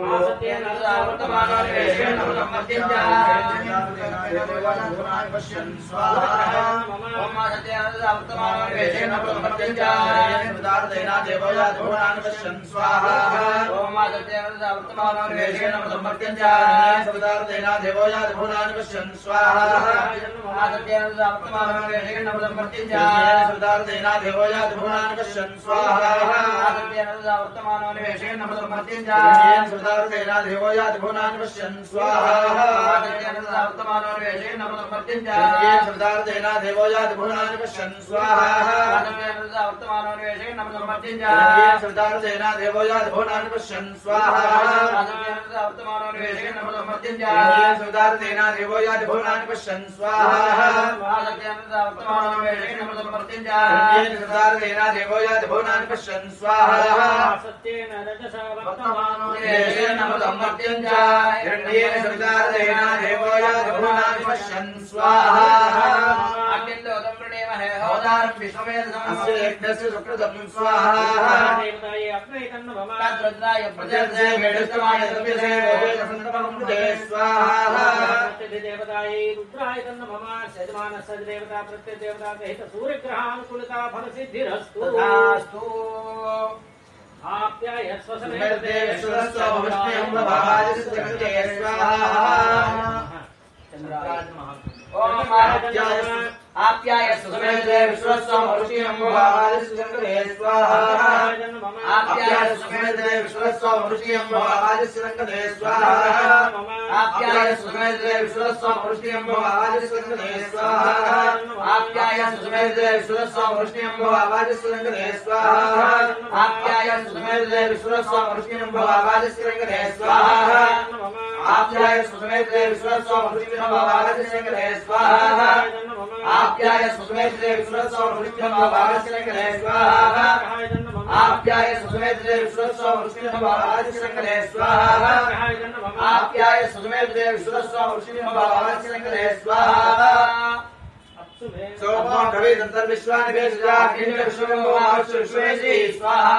సుదారుడైన దేవోయాది భువనాన్ని పశ్యన్ స్వాహా సుదారుడైన దేవోయాది భువనాన్ని పశ్యన్ స్వాహా సుదారుడైన దేవోయాది భువనాన్ని పశ్యన్ స్వాహా సుదారుడైన దేవోయాది భువనాన్ని పశ్యన్ స్వాహా సుదారుడైన దేవోయాది భువనాన్ని పశ్యన్ స్వాహా సత్యేన రజసా దేవతాయ అగ్నైతన్న ప్రత్యదేవతాయై రుద్రాయ తన్న మమ సజమాన సజదేవత ప్రత్యదేవతా సహిత సూర్యగ్రహానుకూలత ఫల సిద్ధిరస్తు ఆప్యాయ आप्याय सुसमेते विश्वस्वं ऋषियम्भवादिस्यङ्करे स्वाहा आप्याय सुसमेते विश्वस्वं ऋषियम्भवादिस्यङ्करे स्वाहा आप्याय सुसमेते विश्वस्वं ऋषियम्भवादिस्यङ्करे स्वाहा आप्याय सुसमेते विश्वस्वं ऋषियम्भवादिस्यङ्करे स्वाहा आप्याय सुसमेते विश्वस्वं ऋषियम्भवादिस्यङ्करे स्वाहा आप्याय सुसमेते विश्वस्वं ऋषियम्भवादिस्यङ्करे स्वाहा आप्याय सुसमेते विश्वस्वं ऋषियम्भवादिस्यङ्करे स्वाहा आप्याय सुसमेते विश्वस्वं ऋषियम्भवादिस्यङ्करे स्वाहा आप्याय सुसमेते विश्वस्वं ऋषियम्भवादिस्यङ्करे स्वाहा सोमो कविदन्तर विश्वानि वेशजा किञ्च विश्वम्भवादिस्यङ्करे स्वाहा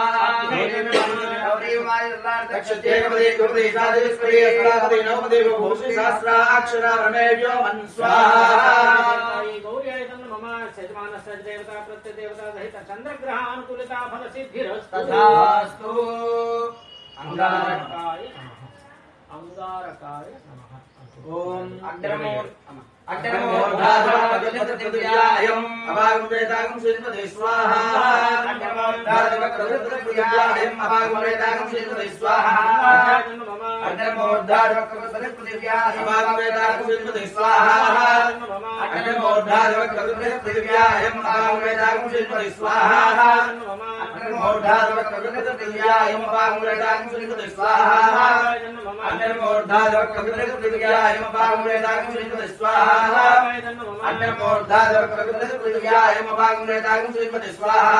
दक्षत्येकपदे कुपदे सादिस्पदे सदापदे नवपदे भूषि सहस्राक्षरा रमेभ्यो मन् स्वाहा गौर्याय नमः सजमानस्य देवता प्रत्यदेवता सहित चन्द्रग्रहानुकूलता फलसिद्धिरस्तु तथास्तु अंगारकाय नमः अंगारकाय नमः ओम अग्रमोर्धाधवक्त्रदिव्यायम् अभागुमेतागं श्रीमते स्वाहा अग्रमोर्धाधवक्त्रदिव्यायम् अभागुमेतागं श्रीमते स्वाहा अग्रमोर्धाधवक्त्रदिव्यायम् अभागुमेतागं श्रीमते स्वाहा अग्रमोर्धाधवक्त्रदिव्यायम् अभागुमेतागं श्रीमते स्वाहा अग्रमोर्धाधवक्त्रदिव्यायम् अभागुमेतागं श्रीमते स्वाहा अग्रमोर्धाधवक्त्रदिव्यायम् अभागुमेतागं श्रीमते स्वाहा अग्रमोर्धाधवक्त्रदिव्यायम् अभागुमेतागं श्रीमते स्वाहा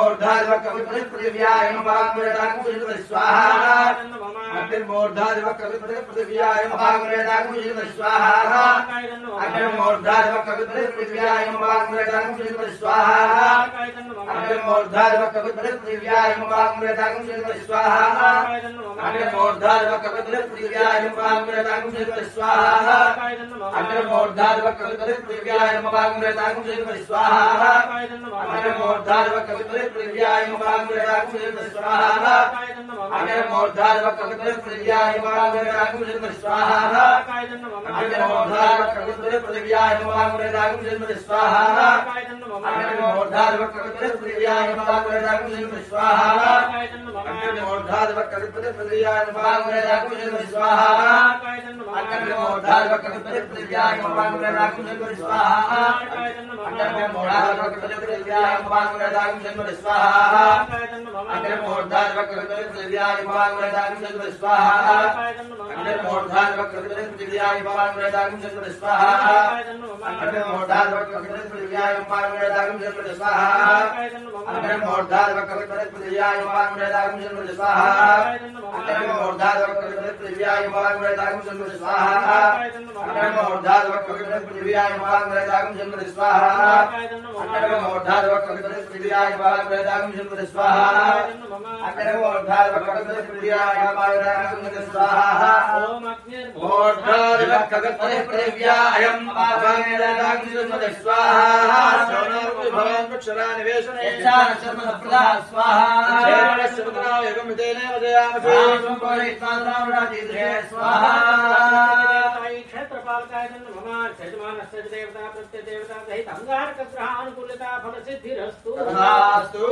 अग्रमोर्धाधवक्त्रदिव्यायम् अभागुमेतागं श्रीमते स्वाहा अग्रमोर्धाधवक्त्रदिव्यायम् अभागुमेतागं श्रीमते स्वाहा अग्रमोर्धाधवक्त्रदिव्यायम् अभागुमेतागं श्रीमते स्वाहा अग्रमोर्धाधवक्त्रदिव्यायम् अभागुमेतागं श्रीमते स्वाहा अग्रमोर्धाधवक्त्रदिव्यायम् अभागुमेतागं श्रीमते स्वाहा अग्रमोर्धाधवक्त्रदिव्यायम् अभागुमेतागं श्रीमते स्वाहा अग्रमोर्धाधवक्त्रदिव्यायम् अभागुमेतागं श्रीमते स्वाहा अग्रमोर्धाधवक्त्रदिव्यायम् अभागुमेतागं श्रीमते स्वाहा अग्रमोर्धाधवक्त्रदिव्यायम् अभागुमेतागं श्रीमते स्वाहा अग्रमोर्धाधवक्त्रदिव्यायम् अभागुमेतागं श्रीमते स्वाहा अग्रमोर्धाधवक्त्रदिव्यायम् अभागुमेतागं श्रीमते स्वाहा अग्रमोर्धाधवक्त्रदिव्यायम् अभागुमेतागं श्रीमते स्वाहा अग्रमोर्धाधवक्त्रदिव्यायम् अभागुमेतागं श्रीमते स्वाहा अग्रमोर्धाधवक्त्रदिव्यायम् अभागुमेतागं श्रीमते स्वाहा अग्रमोर्धाधवक्त्रदिव्यायम् अभागुमेतागं श्रीमते स्वाहा अग्रमोर्धाधवक्त्रदिव्यायम् अभागुमेतागं श्रीमते स्वाहा अग्रमोर्धाधवक्त्रदिव्यायम् अभागुमेतागं श्रीमते स्वाहा अग्रमोर्धाधवक्त्रदिव्यायम् अभागुमेतागं श्रीमते स्वाहा अग्रमोर्धाधवक्त्रदिव्यायम् अभागुमेतागं श्रीमते स्वाहा अग्रमोर्धाधवक्त्रदिव्यायम् अभागुमेतागं श्रीमते स्वाहा अग्रमोर्धाधवक्त्रदिव्यायम् अभागुमेतागं श्रीमते स्वाहा ओम अग्निर्मोर्धाधवक्त्रदिव्यायम् अभागुमेतागं श्रीमते स्वाहा सोनोर्विभवन् वृक्षरानिवेशने प्रदा स्वाहा क्षेत्रपालकाय नमः सजमानस्य देवता प्रत्यदेवता सहित अंगारकग्रहानुकूलता फलसिद्धिरस्तु तथास्तु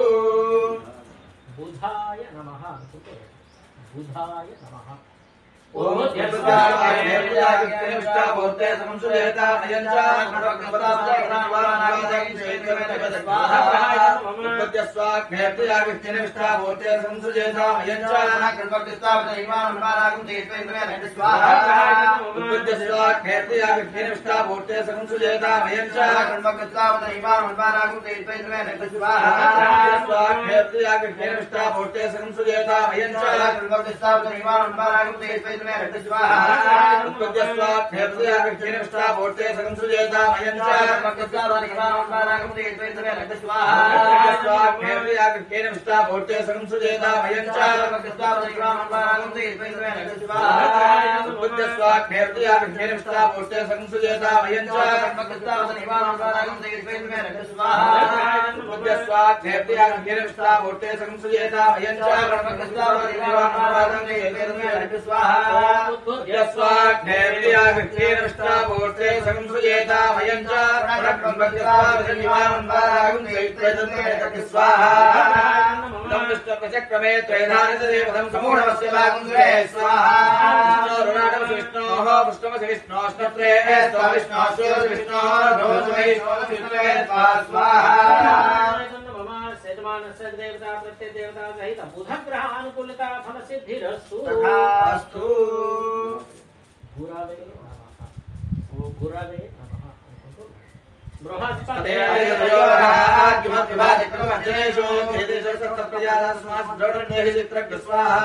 बुधाय नमः बुधाय नमः ओम यस्याग्निष्टाभूते संसुरेता अयञ्चा उत्पद्यस्वाग्नेत्याग्निष्टाभूते संसुरेता अयञ्चा उत्पद्यस्वाग्नेत्याग्निष्टाभूते संसुरेता अयञ्चा स्वाग्नेत्याग्निष्टाभूते संसुरेता अयञ्चा उत्पद्यस्वाग्नेत्याग्निष्टाभूते संसुरेता अयञ्चा स्वाग्नेत्याग्निष्टाभूते संसुरेता अयञ्चा उत्पद्यस्वाग्नेत्याग्निष्टाभूते संसुरेता अयञ्चा पूज्यस्वाग्नेभ्याग्निर्विष्टामूर्ते संसुजेता वयं च पूज्यस्वाग्नेभ्याग्निर्विष्टामूर्ते संसुजेता वयं च स्वाहा त्रैधानितदेवतं समूढमस्य भागुंसे स्वाहा विष्णोः विष्णुमसि विष्णोष्णत्रे विष्णोः देवता प्रत्यय देवता सहित बुध ग्रह अनुकूलता फल सिद्धिरस्तु तथास्तु गुरवे नमः ओ गुरवे नमः बृहस्पते सप्तप्रजातस्मात् देह चित्रज्ञ स्वाहा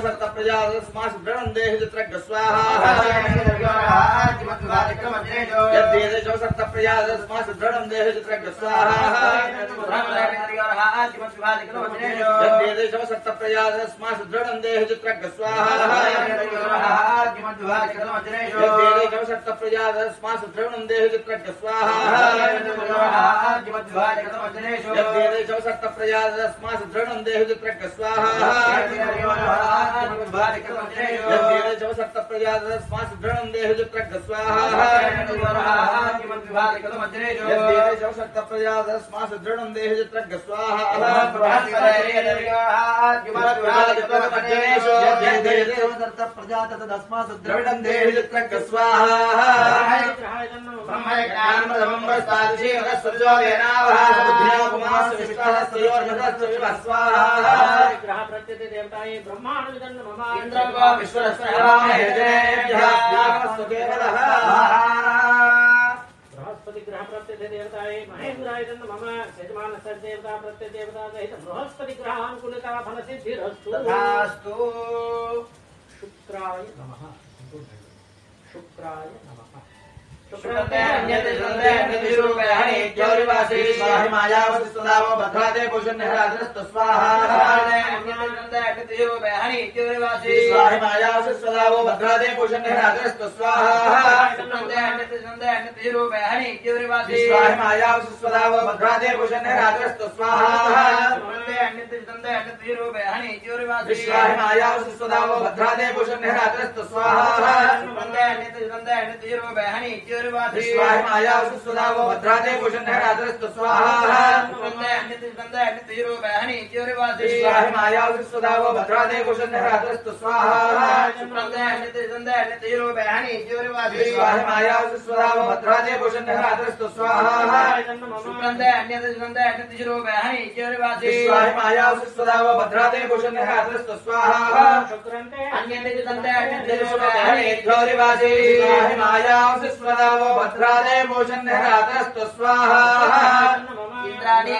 सप्तप्रजातस्मात् देह चित्रज्ञ स्वाहा सप्तप्रजातस्मात् देह चित्रज्ञ स्वाहा सप्तप्रजातस्मात् देह चित्रज्ञ स्वाहा प्रजातस्मात् द्रविणं देह चित्रज्ञ स्वाहा बृहस्पति ग्रह प्रत्यय देवताये महेंद्राय नमः यजमान देवता प्रत्यय देवता सहित बृहस्पति ग्रह अनुकूलता फल सिद्धिरस्तु तथास्तु शुक्राय नमः शुक्राय नमः भद्रादे भूषण स्वाहा भद्रादे भूषण स्वाहा भद्रादे भूषण स्वाहा भद्रादे भूषण स्वाहा विश्वाहिमाया सुस्वदावो भद्रादे भूषण स्वाहा विश्वाहिमाया सुस्वदावो भद्रादे भूषण स्वाहा विश्वाहिमाया सुस्वदावो भद्रादे भूषण स्वाहा विश्वाहिमाया सुस्वदावो भद्रादे भूषण स्वाहा विश्वाहिमाया सुस्वदावो भद्रादे भूषण स्वाहा इंद्राणी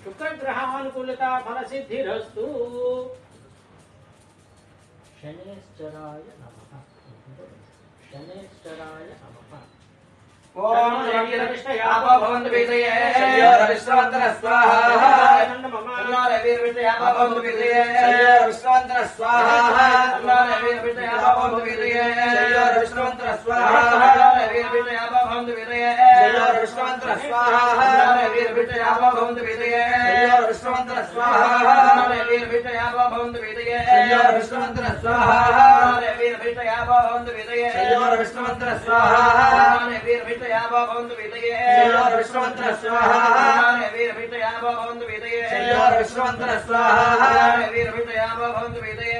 शुक्र ग्रहानुकूलता फल सिद्धिरस्तु शनेश्चराय नमः शनेश्चराय नमः ओम रविर्विष्णयापो भवन्तु वेदये रविश्रवन्तन स्वाहा रविर्विष्णयापो भवन्तु वेदये रविश्रवन्तन स्वाहा रविर्विष्णयापो भवन्तु वेदये रविश्रवन्तन स्वाहा रविर्विष्णयापो भवन्तु वेदये रविश्रवन्तन स्वाहा रविर्विष्णयापो भवन्तु वेदये रविश्रवन्तन स्वाहा रविर्विष्णयापो भवन्तु वेदये रविश्रवन्तन स्वाहा रविर्विष्णयापो भवन्तु वेदये रविश्रवन्तन स्वाहा यावा भवन्तु वेदये विश्वमन्त्र स्वाहा वीर भीत यावा भवन्तु वेदये विश्वमन्त्र स्वाहा वीर भीत यावा भवन्तु वेदये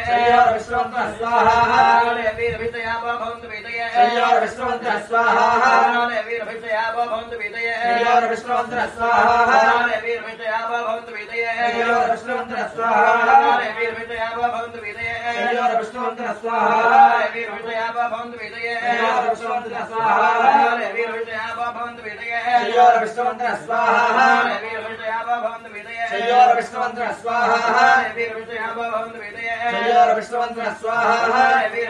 विश्वमन्त्र स्वाहा वीर भीत यावा भवन्तु वेदये विश्वमन्त्र स्वाहा वीर भीत यावा भवन्तु वेदये विश्वमन्त्र स्वाहा वीर भीत यावा भवन्तु वेदये विश्वमन्त्र स्वाहा वीर भीत यावा भवन्तु वेदये विश्वमन्त्र स्वाहा वीर भीत यावा भवन्तु वेदये विश्वमन्त्र स्वाहा वीर भीत यावा भवन्तु वेदये विश्वमन्त्र स्वाहा वीर भीत यावा भवन्तु वेदये विश्वमन्त्र स्वाहा वीर भीत यावा भवन्तु वेदये विश्वमन्त्र स्वाहा वीर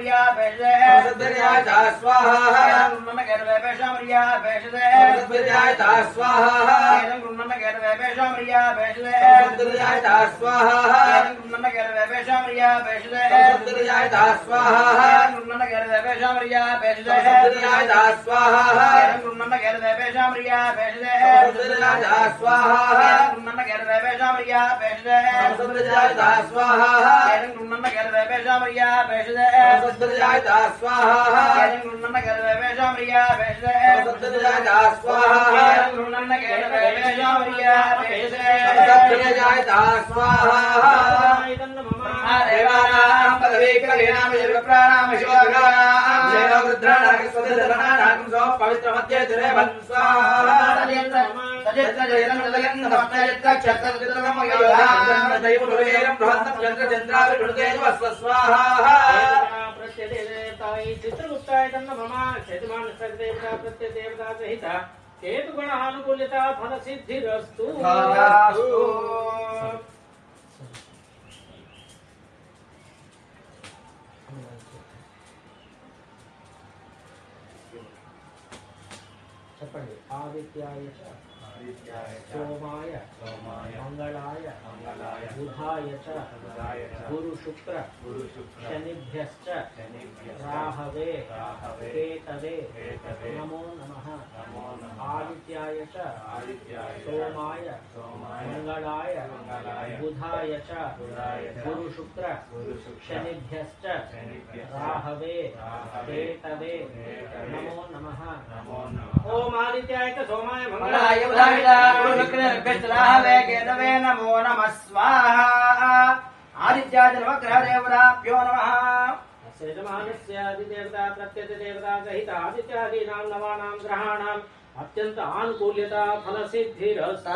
Maria Bese Sadhvijayata Swaha Nunna Gerve Besha Maria Bese Sadhvijayata Swaha Nunna Gerve Besha Maria Bese Sadhvijayata Swaha Nunna Gerve Besha Maria Bese Sadhvijayata Swaha Nunna Gerve Besha Maria Bese Sadhvijayata Swaha Nunna Gerve Besha Maria Bese Sadhvijayata Swaha Nunna Gerve Besha Maria Bese Sadhvijayata Swaha Nunna Gerve Besha Maria Bese Sadhvijayata Swaha Nunna Gerve Besha Maria Bese Sadhvijayata Swaha Nunna Gerve Besha Maria Bese Sadhvijayata Swaha Devanam Padavikaleam Yirvapranam Shivaganam Jena Rudrana Swadhanam So Pavitra Madhya Devan Swaha Sajitra Jayanam Jalayanam Namastayatta Kshatam Jitrakam Yodanam Daivuruveram Bhavantam Chandra Chandra Virudev Swaha चित्रगुप्ताय नमः क्षेत्रमान देवता प्रत्यय देवता सहित केतु गण अनुकूल्यता फल सिद्धिरस्तु చెప్పండి ఆదిత్యాయ సోమాయ మంగళాయ బుధాయ చ గురు శుక్ర శనిభ్యశ్చ రాహవే కేతవే నమో నమః ఆదిత్యాయ చ సోమాయ మంగళాయ బుధాయ చ గురు శుక్ర శనిభ్యశ్చ రాహవే కేతవే నమో నమః ఓం ఆదిత్యాయ చ సోమాయ మంగళాయ केतवे नमो नमः स्वाहा आदित्याय नवग्रह देवताभ्यो नमः यजमानस्य आदिदेवता प्रत्यय देवता सहित आदित्यादीनां नवानां ग्रहाणाम् అత్యంత ఆనుకూల్యత ఫల సిద్ధిరస్తు.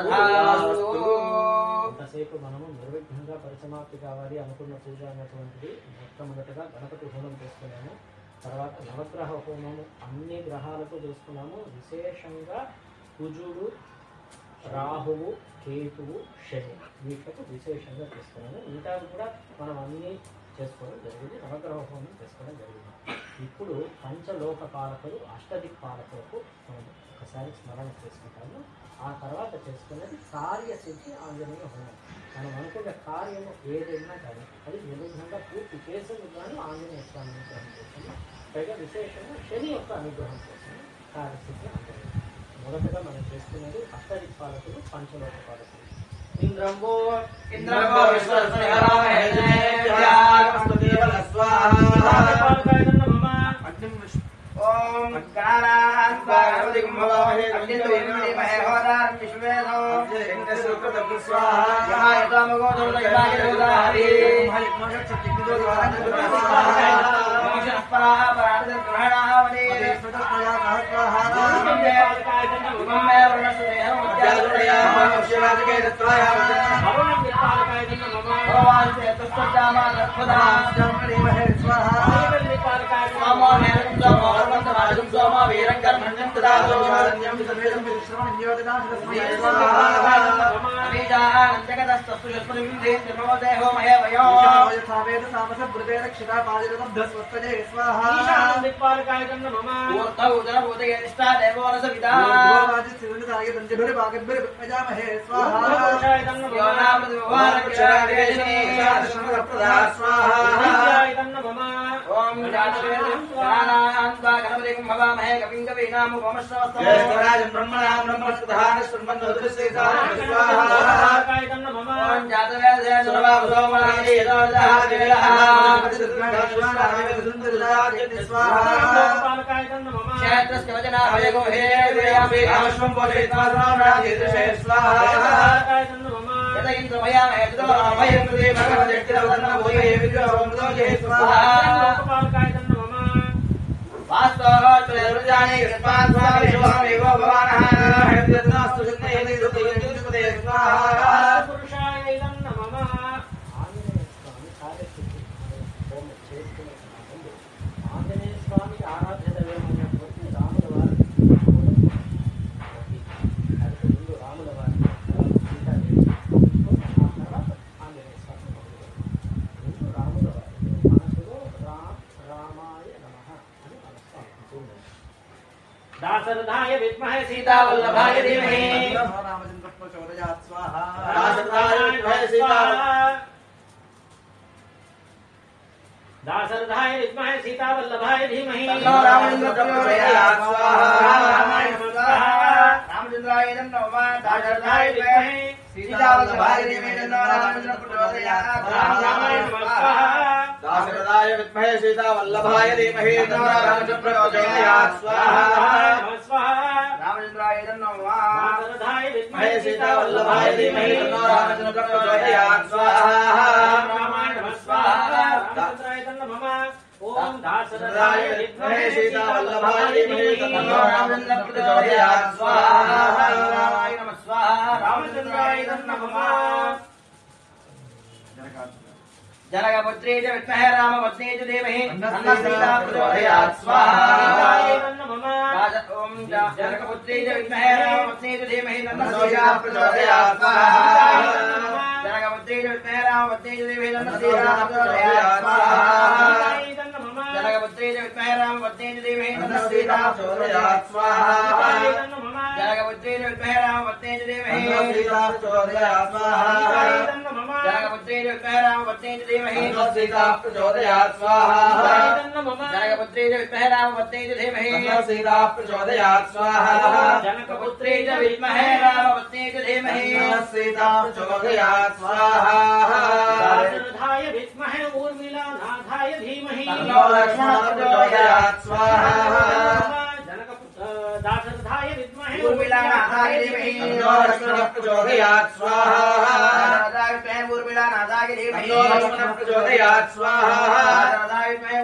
ఇంతసేపు మనము నిర్విఘ్నంగా పరిసమాప్తి కావాలి అనుకున్న పూజ అనేటువంటిది మొట్టమొదటిగా గణపతి హోమం చేసుకున్నాము. తర్వాత నవగ్రహ హోమము అన్ని గ్రహాలకు చేసుకున్నాము. విశేషంగా కుజుడు, రాహువు, కేతువు, శని వీటికి విశేషంగా చేసుకున్నాము. మిగతా కూడా మనం అన్ని చేసుకోవడం జరిగింది. నవగ్రహ హోమం చేసుకోవడం జరిగింది. ఇప్పుడు పంచలోక పాలకులు, అష్టదిక్ పాలకులకు మనం ఒకసారి స్మరణ చేసుకుంటాము. ఆ తర్వాత చేసుకునేది కార్యసిద్ధి ఆంజనేయ హోమం. మనం అనుకున్న కార్యము ఏదైనా కానీ అది నిర్విఘ్నంగా పూర్తి చేసేందుకు కానీ ఆంజనేయ స్వామి అనుగ్రహం కోసము, పైగా విశేషంగా శని యొక్క అనుగ్రహం కోసము కార్యసిద్ధి ఆంజనేయ. మొదటగా మనం చేసుకునేది అష్టదిక్ పాలకులు, పంచలోక పాలకులు. ఇంద్రంబో ఓం రామ दाशरथाय विद्महे सीतावल्लभाय धीमहि रामचंद्र प्रचोदयात् स्वाहा दाशरथाय विद्महे दाशरथाय विद्महे सीतावल्लभाय धीमहि रामचंद्र प्रचोदयात् स्वाहा रामचंद्राय नमः दाशरथाय विद्महे सीतावल्लभाय धीमहि रामचंद्र प्रचोदयात् दाशरथाय विद्महे सीतावल्लभाय धीमहि रामचंद्र प्रचोदयात् स्वाहा रामचंद्राय नमः दाशरथाय विद्महे सीतावल्लभाय धीमहि रामचंद्र प्रचोदयात् स्वाहा रामाय नमः स्वाहा रामचंद्राय नमः ओम दाशरथाय विद्महे सीतावल्लभाय धीमहि रामचंद्र प्रचोदयात् स्वाहा रामाय नमः स्वाहा रामचंद्राय नमः जनकपुत्री च विद्महे रामपत्नी च धीमहि सीता प्रचोदयात् स्वाहा ओम जनकपुत्री च विद्महे रामपत्नी च धीमहि सीता प्रचोदयात् स्वाहा जनकपुत्री च विद्महे रामपत्नी च धीमहि सीता प्रचोदयात् स्वाहा जनकपुत्री च विद्महे रामपत्नी च धीमहि सीता प्रचोदयात् स्वाहा जनकपुत्री च विद्महे रामपत्नी च धीमहि सीता प्रचोदयात् स्वाहा जनकपुत्री च विद्महे रामपत्नी च धीमहि सीता प्रचोदयात् स्वाहा जनकपुत्री च विद्महे रामपत्नी च धीमहि सीता प्रचोदयात् स्वाहा जनकपुत्री च विद्महे रामपत्नी च धीमहि सीता प्रचोदयात् स्वाहा दाशरथाय विद्महे ऊर्मिलानाथाय धीमहि लक्ष्मण प्रचोदयात् स्वाहा दाशरथाय विद्महे ऊर्मिलानाथाय धीमहि लक्ष्मण प्रचोदयात् स्वाहा ऊर्मिलानाथाय धीमहि लक्ष्मण प्रचोदयात् स्वाहा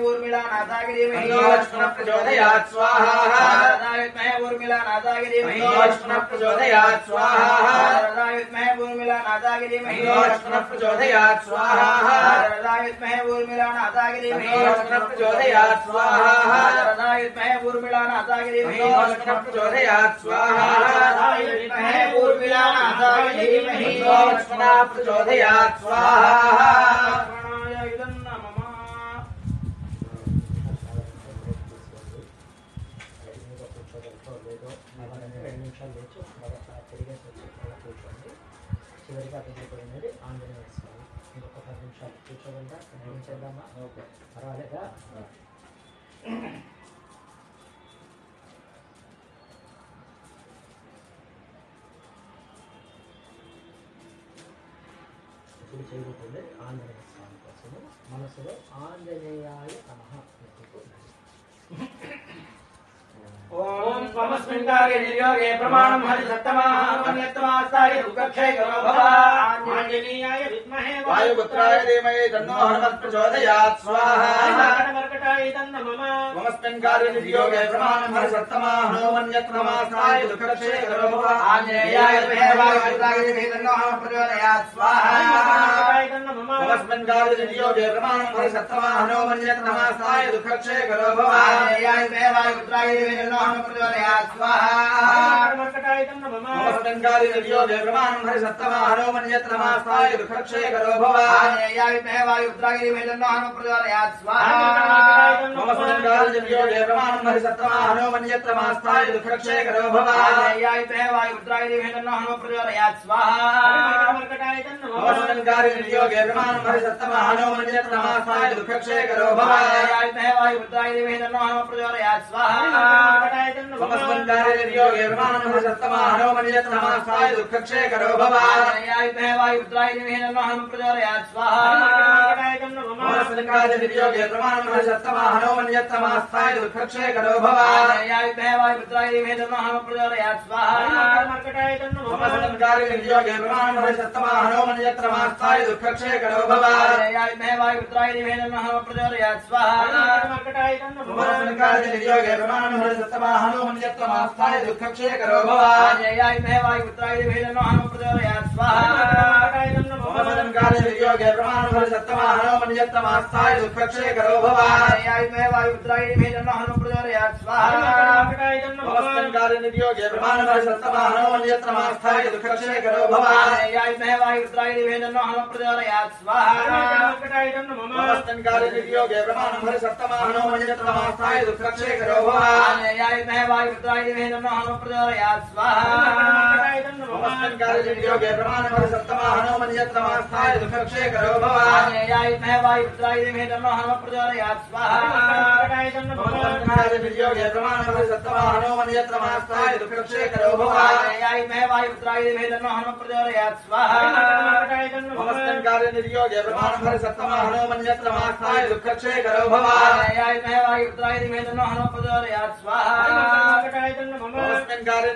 ऊर्मिलानाथाय धीमहि लक्ष्मण प्रचोदयात् स्वाहा ऊर्मिलानाथाय धीमहि लक्ष्मण प्रचोदयात् स्वाहा ऊर्मिलानाथाय धीमहि लक्ष्मण प्रचोदयात् स्वाहा ऊर्मिलानाथाय धीमहि लक्ष्मण प्रचोदयात् स्वाहा ऊर्मिलानाथाय धीमहि लक्ष्मण प्रचोदयात् स्वाहा ऊर्मिलानाथाय धीमहि लक्ष्मण प्रचोदयात् स्वाहा చివరిగా తగ్గిపోయినది ఆంజనేయ స్వామి ఇంకొక 10 నిమిషాలు కూర్చోగలరా చేద్దామా పర్వాలేదా ఇప్పుడు చేయబోతుంది ఆంజనేయ స్వామి కోసము మనసులో ఆంజనేయాయ నమః ओम स्वमस्मिन् कार्ये निर्योगे प्रमाणं हरिसत्तमाः मन्यत्तमास्ताय दुःखक्षयकरो भव आञ्जनेयाय विद्महे वायुपुत्राय धीमहि तन्नो हनुमत् प्रचोदयात् स्वाहा मर्कटाय तन्न मम स्वमस्मिन् कार्ये निर्योगे प्रमाणं हरिसत्तमाः मन्यत्तमास्ताय दुःखक्षयकरो भव आञ्जनेयाय विद्महे वायुपुत्राय धीमहि तन्नो हनुमत् प्रचोदयात् स्वाहा स्वमस्मिन् कार्ये निर्योगे प्रमाणं हरिसत्तमाः मन्यत्तमास्ताय दुःखक्षयकरो भव आञ्जनेयाय विद्महे वायुपुत्राय धीमहि तन्नो प्रचोदयात् स्वाहा मर्कटाय तन्न मम स्वमस्मिन् कार्ये निर्योगे प्रमाणं हरिसत्तमाः मन्यत्तमास्ताय दुःखक्षयकरो भव आञ्जनेयाय विद्महे वायुपुत्राय धीमहि तन्नो हनुमत् प्रचोदयात् स्वाहा स्वमस्मिन् कार्ये निर्योगे प्रमाणं हरिसत्तमाः मन्यत्तमास्ताय दुःखक्षयकरो भव आञ्जनेयाय विद्महे वायुपुत्राय धीमहि तन्नो हनुमत् प्रचोदयात् स्वाहा मर्कटाय तन्न मम स्वमस्मिन् कार्ये निर्योगे प्रमाणं हरिसत्तमाः मन्यत्तमास्ताय दुःखक्षयकरो भव आञ्जनेयाय विद्महे वायुपुत्राय धीमहि तन्नो हनुमत् प्रचोदयात् स्वाहा समस्तं कार्ये निर्योगे प्रमाणं हरिसत्तमाः मन्यत्तमास्ताय दुःखक्षयकरो भव आञ्जनेयाय विद्महे वायुपुत्राय धीमहि तन्नो हनुमत् प्रचोदयात् स्वाहा समस्तं कार्ये निर्योगे प्रमाणं हरिसत्तमाः मन्यत्तमास्ताय दुःखक्षयकरो भव आञ्जनेयाय विद्महे वायुपुत्राय धीमहि तन्नो हनुमत् प्रचोदयात् स्वाहा समस्तं कार्ये निर्योगे प्रमाणं हरिसत्तमाः मन्यत्तमास्ताय दुःखक्षयकरो भव आञ्जनेयाय विद्महे वायुपुत्राय धीमहि तन्नो हनुमत् प्रचोदयात् स्वाहा समस्तं कार्ये निर्योगे प्रमाणं हरिसत्तमाः मन्यत्तमास्ताय दुःखक्षयकरो भव आञ्जनेयाय विद्महे वायुपुत्राय धीमहि तन्नो हनुमत् प्रचोदयात् स्वाहा समस्तं कार्ये निर्योगे निर्योगे प्रमाणफल सत्तमाहनो मन्यत्तमास्थाय दुःखक्षयकरो भवाय वायुपुत्राय मे तन्नो हनुमत् प्रचोदयात् स्वाहा नमस्ते निर्योगे प्रमाणफल सत्तमाहनो मन्यत्तमास्थाय दुःखक्षयकरो भवाय वायुपुत्राय मे तन्नो हनुमत् प्रचोदयात् स्वाहा नमस्ते निर्योगे प्रमाणफल सत्तमाहनो मन्यत्तमास्थाय दुःखक्षयकरो भवाय वायुपुत्राय मे तन्नो हनुमत् प्रचोदयात् स्वाहा नमस्ते निर्योगे प्रमाणफल सत्तमाहनो मन्यत्तमास्थाय दुःखक्षयकरो भवाय वायुपुत्राय मे तन्नो हनुमत् प्रचोदयात् स्वाहा निर्योगे प्रमाणफल सत्तमाहनो मन्यत्तमास्थाय दुःखक्षयकरो भवाय वायुपुत्राय मे तन्नो हनुमत् प्रचोदयात् स्वाहा निर्योगे प्रमाणफल सत्तमाहनो मन्यत्तमास्थाय दुःखक्षयकरो भवाय वायुपुत्राय मे तन्नो हनुमत् प्रचोदयात् स्वाहा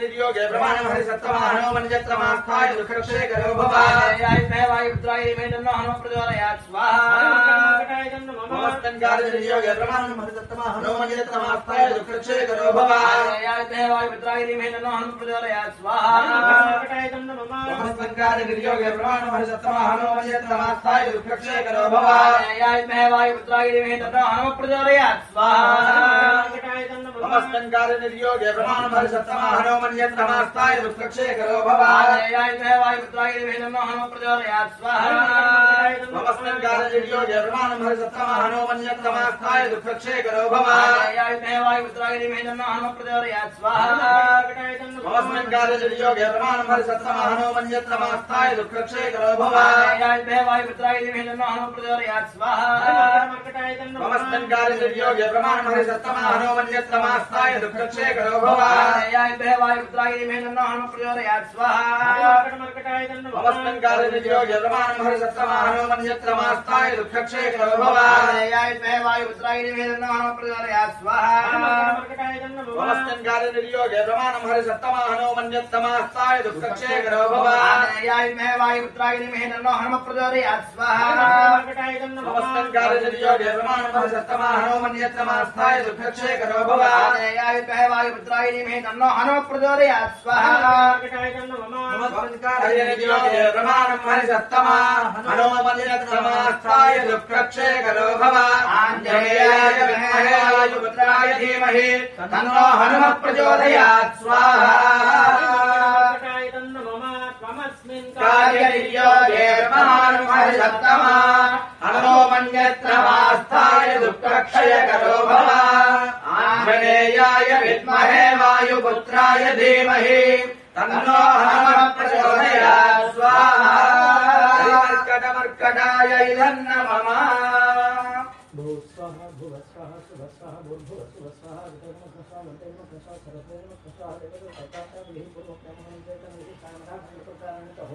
निर्योगे प्रमाणफल सत्तमाहनो मन्यत्तमास्थाय दुःखक्षयकरो भवाय वायुपुत्राय मे तन्नो हनुमत् प्रचोदयात् स्वाहा निर्योगे प्रमाणफल सत्तमाहनो मन्यत्तमास्थाय दुःखक्षयकरो भवाय वायुपुत्राय मे तन्नो हनुमत् प्रचोदयात् स्वाहा निर्योगे प्रमाणफल सत्तमाहनो मन्यत्तमास्थाय दुःखक्षयकरो भवाय वायुपुत्राय मे तन्नो हनुमत् प्रचोदयात् स्वाहा निर्योगे प्रमाणफल सत्तमाहनो मन्यत्तमास्थाय दुःखक्षयकरो भवाय वायुपुत्राय मे तन्नो हनुमत् प्रचोदयात् स्वाहा निर्योगे प्रमाणफल सत्तमाहनो मन्यत्तमास्थाय दुःखक्षयकरो भवाय वायुपुत्राय मे तन्नो हनुमत् प्रचोदयात् स्वाहा निर्योगे प्रमाणफल सत्तमाहनो मन्यत्तमास्थाय दुःखक्षयकरो भवाय वायुपुत्राय मे तन्नो हनुमत् प्रचोदयात् स्वाहा निर्योगे प्रमाणफल सत्तमाहनो मन्यत्तमास्थाय दुःखक्षयकरो भवाय वायुपुत्राय मे तन्नो हनुमत् प्रचोदयात् स्वाहा निर्योगे प्रमाणफल सत्तमाहनो मन्यत्तमास्थाय दुःखक्षयकरो भवाय वायुपुत्राय मे तन्नो हनुमत् प्रचोदयात् स्वाहा निर्योगे प्रमाणफल सत्तमाहनो मन्यत्तमास्थाय दुःखक्षयकरो भवाय वायुपुत्राय मे तन्नो हनुमत् प्रचोदयात् स्वाहा निर्योगे प्रमाणफल सत्तमाहनो मन्यत्तमास्थाय दुःखक्षयकरो भवाय वायुपुत्राय मे तन्नो हनुमत् प्रचोदयात् स्वाहा निर्योगे प्रमाणफल सत्तमाहनो मन्यत्तमास्थाय दुःखक्षयकरो भवाय आञ्जनेयाय विद्महे वायुपुत्राय धीमहि तन्नो हनुमत् प्रचोदयात् स्वाहा निर्योगे प्रमाणफल सत्तमाहनो मन्यत्तमास्थाय दुःखक्षयकरो भवाय आञ्जनेयाय विद्महे वायुपुत्राय धीमहि तन्नो हनुमत् प्रचोदयात् स्वाहा कर्कटमर्कटाय नमः भूस्वाहा भुवस्वाहा सुवस्वाहा भूर्भुवस्वाहा वितरणस्वाहा वन्देनमस्वाहा सरस्वतीनमस्वाहा देवदेवताः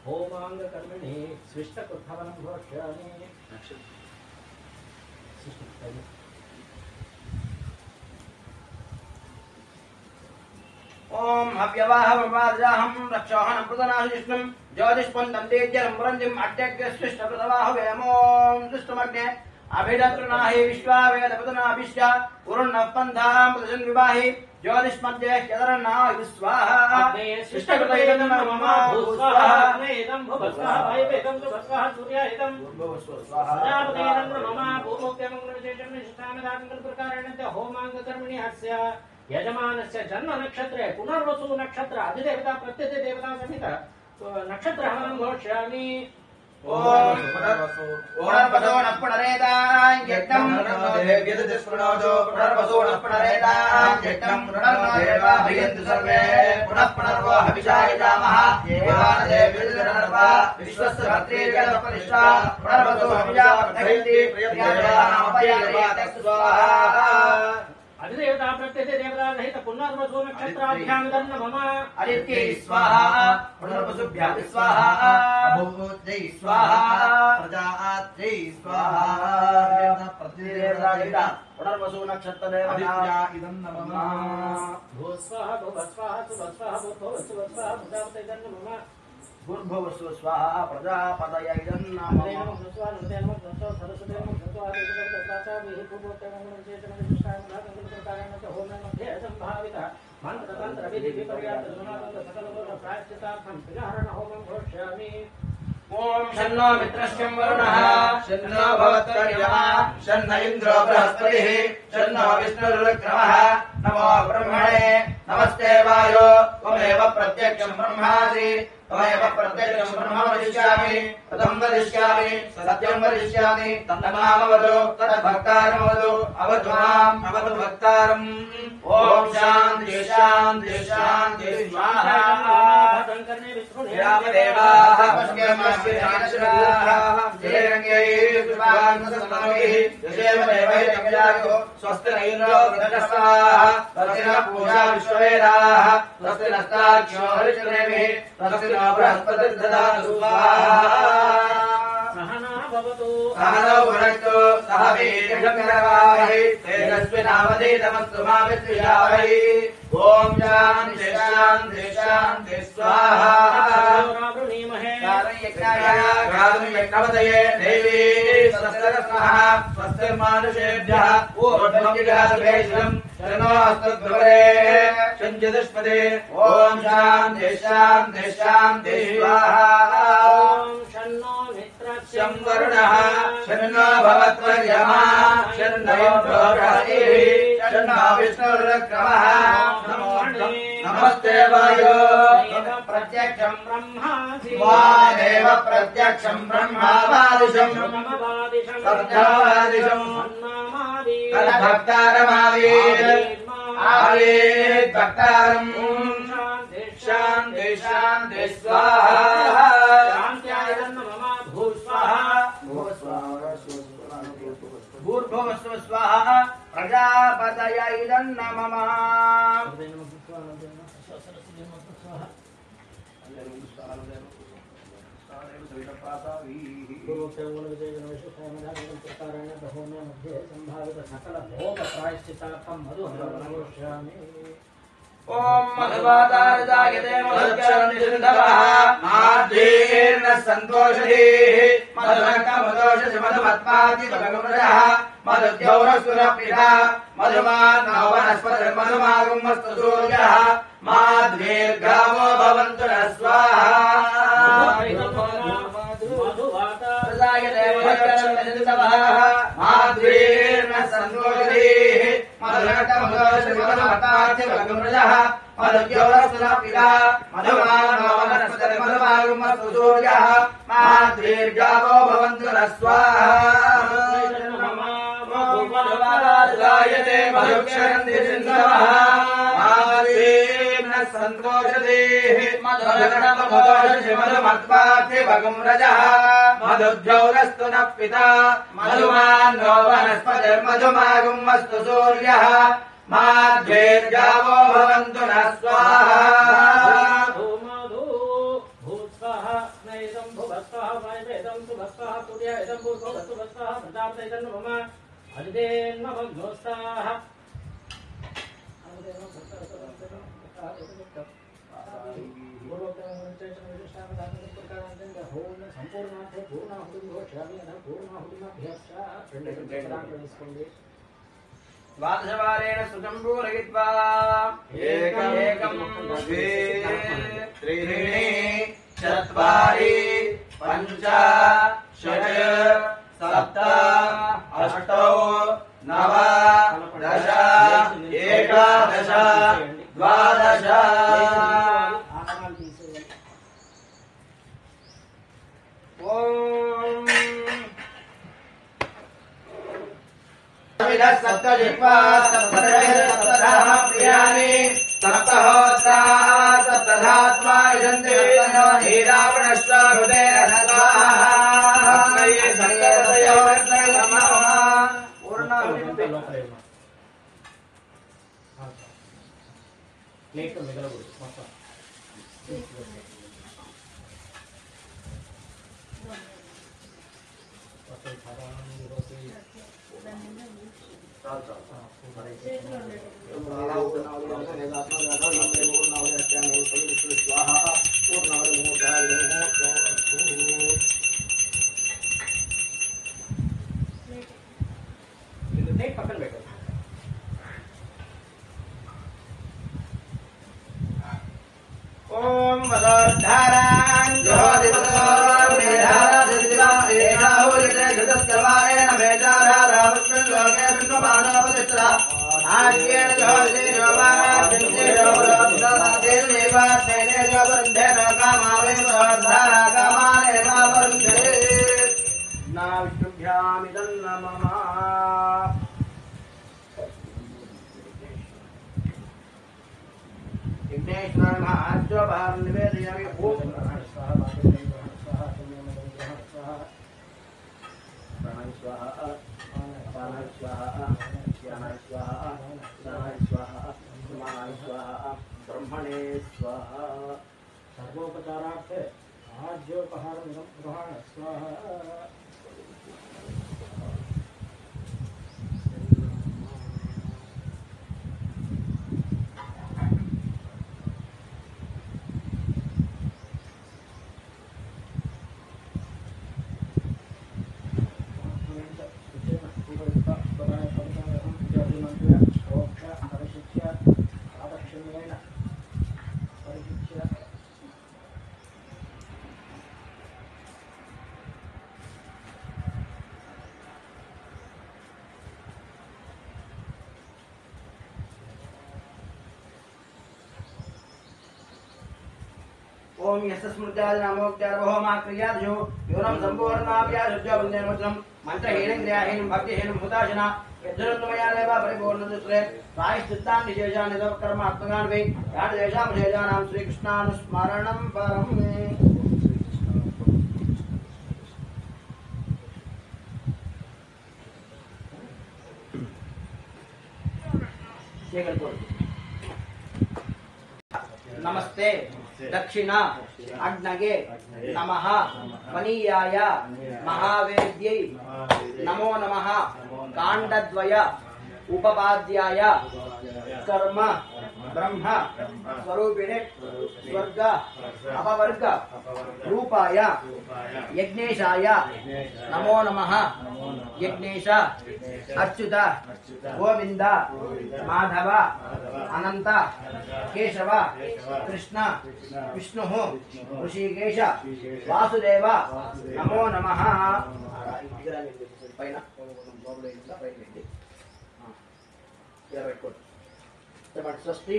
होमांग कर्मणि स्विष्टकुत्थवनं घोष्यामि ओम हव्यवाह ववाजाहं रक्षोहनं प्रदनाशिष्णं ज्योतिष्पन्दं तेजरं पुरञ्जिम् अड्यग्यस्विष्टप्रदवाह वेमों दुष्टमग्ने अभिडत्रनाहि विश्वावेदपदनाभिश्च पुरुण्णः पन्थां प्रदशन् विवाहि ज्योतिष्मध्ये चदरन्नायु स्वाहा शिष्टकृतैदं नमः भूस्वाहा अग्नेयं भुवस्वाहा वायुवेदं सुवस्वाहा सूर्यायदं भूर्भुवस्वाहा प्रजापतेनं नमः भूमुक्त्यमङ्गलविशेषं निष्ठानदानकल्पकारेण होमाङ्गकर्मणि अस्य यजमानस्य जन्म नक्षत्रे पुनर्वसु नक्षत्र अधिदेवता प्रत्यति देवता सहित नक्षत्र हवनं घोषयामि ओम पुनर्वसो नपुणरेदां यज्ञं देव्यदिस्पृणोजो पुनर्वसो नपुणरेदां यज्ञं पुनर्वदेवाभियन्तु सर्वे पुनः पुनर्वो हविषायजामः देवानदेव्यदिनर्वा विश्वस्य भद्रेर्गतपरिष्ठा पुनर्वसो हविषावर्धयन्ति प्रियदेवानामपयादेवता स्वाहा अधिदेवता प्रत्यति देवता सहित पुनर्वसु नक्षत्राभ्यां नमः आदित्यै स्वाहा पुनर्वसुभ्यां स्वाहा अभूत्यै स्वाहा प्रजात्यै स्वाहा प्रतिदेवता पुनर्वसु नक्षत्र देवता इदं नमः भूस्वाहा भुवस्वाहा सुवस्वाहा भूर्भुवस्वाहा प्रजापतये नमः भूर्भुवस्व स्वाहा प्रजापतये इदं नमः ఓం షన్నో మిత్రస్యం వరుణః షన్నో భవత్వర్యమా షన్న ఇంద్రో బృహస్పతిః షన్నో విష్ణురుక్రమః నమో బ్రహ్మణే నమస్తే వాయో త్వమేవ ప్రత్యక్షం బ్రహ్మాసి त्वमेव प्रत्यक्षं ब्रह्म वदिष्यामि तदं वदिष्यामि सत्यं वदिष्यामि तन्नामवदो तद्भक्तारमवदो अवतु माम् अवतु भक्तारम् ॐ शान्ति शान्ति शान्ति स्वाहा रामदेवाः पश्यमाश्रिताः जयरङ्गैः कृपान्सस्तनोभिः यशेमदेवैर्यज्ञायो स्वस्ति न इन्द्रो वृद्धस्वाः स्वस्ति नः पूषा विश्ववेदाः स्वस्ति नस्तार्क्ष्यो हरिश्रेभिः स्वस्ति नो बृहस्पतिर्दधातु स्वाहा सहना भवतु सहनौ भुनक्तु सह वीर्यङ्करवावहै तेजस्विनावधीतमस्तु मा विद्विषावहै ॐ शान्ति शान्ति शान्ति स्वाहा यज्ञपतये देवी स्वस्तिरस्मः स्वस्तिर्मानुषेभ्यः ऊर्ध्वं शरणो अस्तुद्भवरे शञ्चतुष्पदे ॐ शान्ति शान्ति शान्ति स्वाहा शन्नो मित्रस्यं वरुणः शन्नो भवत्वर्यमा शन्नो इन्द्रो बृहस्पतिः शन्नो विष्णुरुक्रमः नमस्ते वायो प्रत्यक्षं ब्रह्मासि त्वामेव प्रत्यक्षं ब्रह्मावादिशं सत्यवादिशं तद्भक्तारमावीत् भक्तारम् शान्ति शान्ति स्वाहा भूर्भुवस्व स्वाहा प्रजापतय इदन्न मम ओम मधुवादारदायते मधुक्षरन्दिन्दवः माद्वीर्न सन्तोषधीः मधुरकमदोषसि मधुमत्पाति भगवरः मधुद्यौरसुरपिता मधुमान्नो वनस्पतिर्मधुमागुमस्तु सूर्यः माद्वीर्गावो भवन्तु न स्वाहा माद्वीर्न सन्तोषधीः मधुरकमदोषसि मधुमत्पाति भगवरः मधुद्यौरसुरपिता मधुमान्नो वनस्पतिर्मधुमागुमस्तु सूर्यः माद्वीर्गावो भवन्तु न स्वाहा मधुवादायते मधुक्षरन्दिन्दवः माद्वीर्न सन्तोषधीः मधुरकमदोषसि मधुमत्पाति भगवरः मधुद्यौरस्तु नः पिता मधुमान्नो वनस्पतिर्मधुमागुमस्तु सूर्यः माद्वीर्गावो भवन्तु न स्वाहा द्वादशवारेण सुखं पूरयित्वा एकमेकं द्वे त्रीणि चत्वारि पञ्च षट् सप्त अष्टौ नव दश एकादश द्वादश सप्तजिह्वा सप्तधाः प्रियाणि सप्तहोत्रा सप्तधात्वा यजन्ते नीरावणश्व पकड़ बैठो ओम वदोद्धारां ज्योतिषो आर्येण विष्णुभ्यामिदं नमः विघ्नेश्वर महाज्योभार निवेदयामि ओम प्राणाय स्वाहा प्राणाय स्वाहा ज्ञानाय स्वाहा ज्ञानाय स्वाहा समानाय स्वाहा ब्रह्मणे स्वाहा सर्वोपचारार्थे आज्योपहार ग्रहण स्वाहा ओम यस्स्मृत्यादि नामोक्त्यार्वहो मा क्रियादिषु योनं सम्पूर्णाभ्यासुद्यो वन्दे मन्त्रहीनं क्रियाहीनं भक्तिहीनं हुताशना यद्धुरन्मयानेव परिपूर्णदुष्टे प्रायश्चित्तान् विशेषान् कर्मात्मकान् वै यादेषां विशेषाणां श्रीकृष्णानुस्मरणं परम् नमस्ते दक्षिण अग्नगे नमः वनीयाय महावेद्यै नमो नमः कांडद्वय उपपाद्याय कर्म ब्रह्म स्वरूपिणे स्वर्ग अपवर्ग रूपाय यज्ञेशाय नमो नमः यज्ञेश अच्युत गोविंद माधव अनंत केशव कृष्ण विष्णु ऋषिकेश वासुदेव नमो नमः स्वस्ति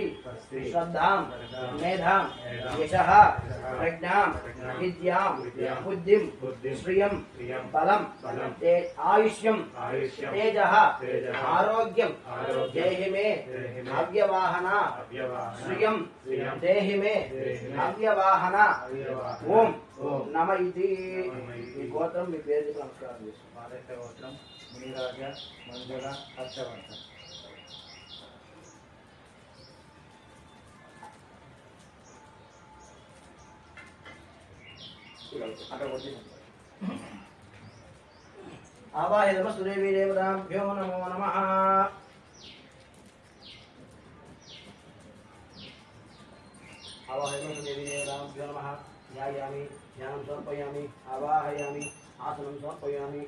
श्रद्धां मेधां यशः प्रज्ञां विद्यां बुद्धिं श्रियं बलं आयुष्यं तेजः आरोग्यं देहि मे अव्यवाहना श्रियं देहि मे अव्यवाहना ओम नम इति गोत्रं మీ పేరు నమస్కారం చేస్తున్నాను గోత్రం మునిరాజ మంజుల హర్షవర్ధన్ आवाहे नमस्तुदेवी देवताभ्यो नमो नमः आवाहे नमस्तुदेवी देवताभ्यो नमः ध्यायामि ध्यानं समर्पयामि आवाहयामि आसनं समर्पयामि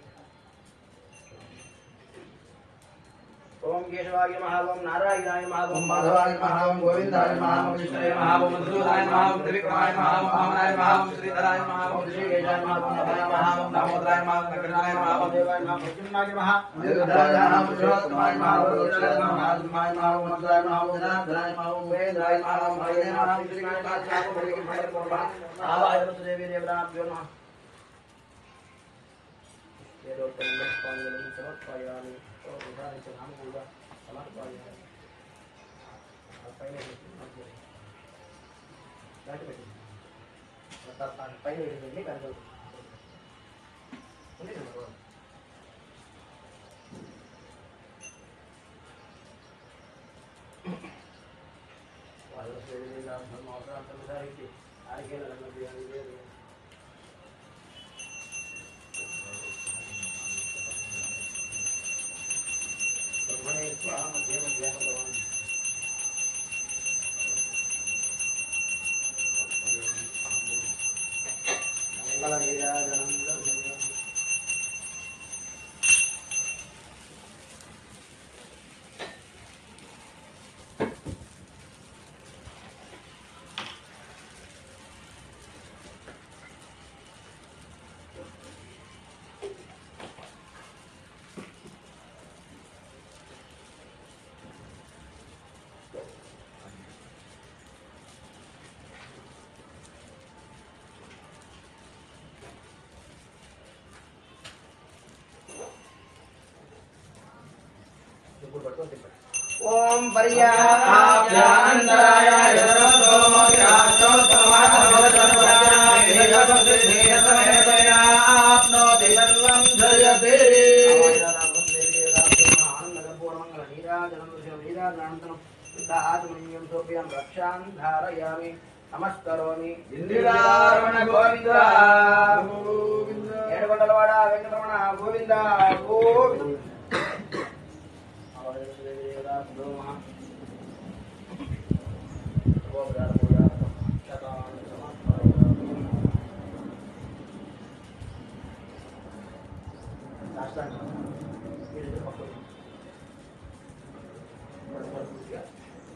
ओम केशवाय नमः ओम नारायणाय नमः ओम माधवाय नमः ओम गोविंदाय नमः ओम कृष्णाय नमः ओम मधुसूदनाय नमः ओम त्रिविक्रमाय नमः ओम वामनाय नमः ओम श्रीधराय नमः ओम ऋषिकेशाय नमः ओम नभयाय नमः ओम दामोदराय नमः ओम कृष्णाय नमः ओम देवाय नमः ओम प्रद्युम्नाय नमः देवदाय नमः ओम श्रीवास्तवाय नमः ओम रुद्राय नमः ओम आदिमाय नमः ओम मंत्राय नमः ओम जनार्दनाय नमः ओम वेदाय नमः ओम हरे नमः ओम श्रीकृष्णाय नमः ओम बड़े के भाई को आवाय देवी देवताभ्यो नमः वेदोत्तमं पांगलं समर्पयामि ओम उदाहरण से नाम होगा समर्पयामि पहले बैठ बैठ बता पहले ये कर दो सुनिए ना वाला से ले ला हम मौका समझा है कि आगे लगा दिया ये ब्रह्मणे स्वाहा मध्य मध्य भगवान मंगल नीराजनम ఓం పర్యాప్యానందరాయ రక్షాన్ ధారయామి నమస్కరోమి ఇందిరారమణ గోవింద ఏడుగొండలవాడ వెంకటరమణ గోవింద గోవింద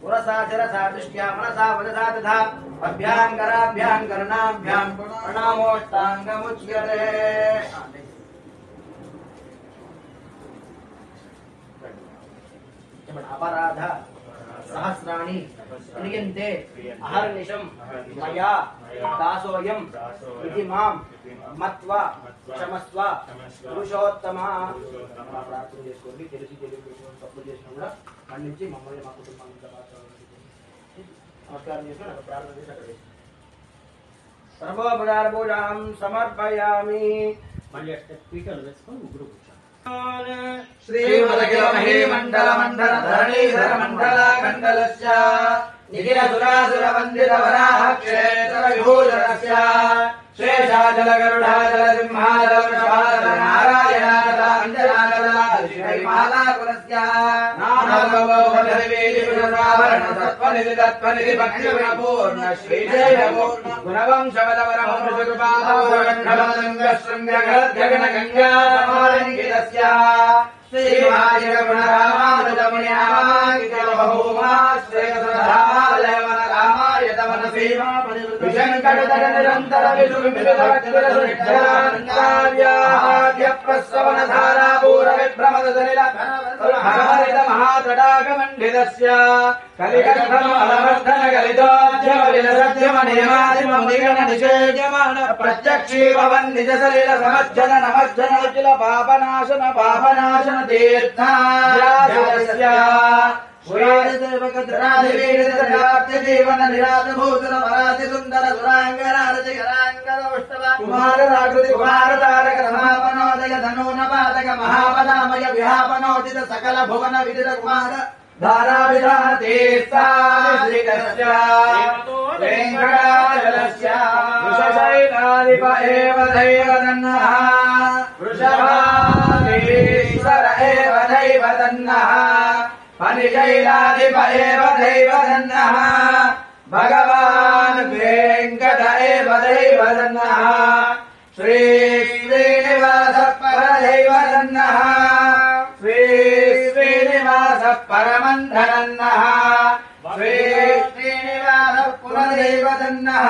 పురసా శిరసా దృష్ట్యా మనసా వదసా తథా అభ్యాం కరాభ్యాం కర్ణాభ్యాం ప్రణామోష్టాంగముచ్యతే. అపరాధ సహస్రాణి క్రియంతే అహర్నిశం మయా దాసోయం ఇది మాం మత్వా క్షమస్వ పురుషోత్తమ. ప్రార్థన చేసుకోండి. తెలిసి తెలియకుండా తప్పులు చేసినా కూడా ఖండించి మమ్మల్ని మా కుటుంబాన్ని నమస్కారం చేసుకుని అక్కడ ప్రార్థన చేసి అక్కడ సర్వోపచార పూజాం సమర్పయామి. మళ్ళీ అట్లా పీటలు వేసుకొని ముగ్గురు కూర్చోండి. శ్రీమదఖిల మహీమండల మండల ధరణీధర మండల కండలస్య నిఖిల సురాసుర వందిత వరాహ క్షేత్ర విభూషణస్య శేషాచల గరుడాచల సింహాచల వృషభాచల నారాయణాచల అంజనాచల శ్రీమాలాకులస్య నానవవోధవేది గుణాభరణ తత్వనిధి తత్వనిధి భక్తి గుణపూర్ణ శ్రీజయపూర్ణ గుణవంశవదవరం ఋషుకృపాభవగంధవదంగ శృంగగణ గంగా సమాలంకితస్య శ్రీవాజిక గుణరామానుజమునియామాకిల బహూమాశ్రేయసధామాలయవన రామాయతవన సీమా విశంకటతర నిరంతర విశుభితభక్తిరసునిక్షార్యాద్య ప్రస్రవణ ధారా పూర విభ్రమద సలిల హరిత మహాతడాకమండితస్య కలిగర్భమలవర్ధన కలితోద్యమలిన సత్యమ నియమాదిమమునిగణ నిషేద్యమాన ప్రత్యక్షీ భవన్ నిజ సలిల సమజ్జన నమజ్జన అఖిల పాపనాశన పాపనాశన తీర్థాస్య జీవన నిరాత భూతుల పరాతి సుందర సురాంగరారతి కరాంగర ఉష్ణవ కుమార రాకృతి కుమార తారక రమాపనోదయ ధనూన పాదక మహాపదామయ విహాపనోదిత సకల భువన విదిత కుమార ధారావిధాన తీర్థాస్య వెంకటాచలస్య వృషశైలాధిప ఏవ దైవదన్నః వృషభాధీశ్వర ఏవ దైవదన్నః ఫణిశైలాధిప ఏవ దైవదన్నః భగవాన్ వెంకట ఏవ దైవదన్నః శ్రీ శ్రీనివాస పరదైవదన్నః శ్రీ శ్రీనివాస పరమంధనన్నః శ్రీ శ్రీనివాస పురదైవదన్నః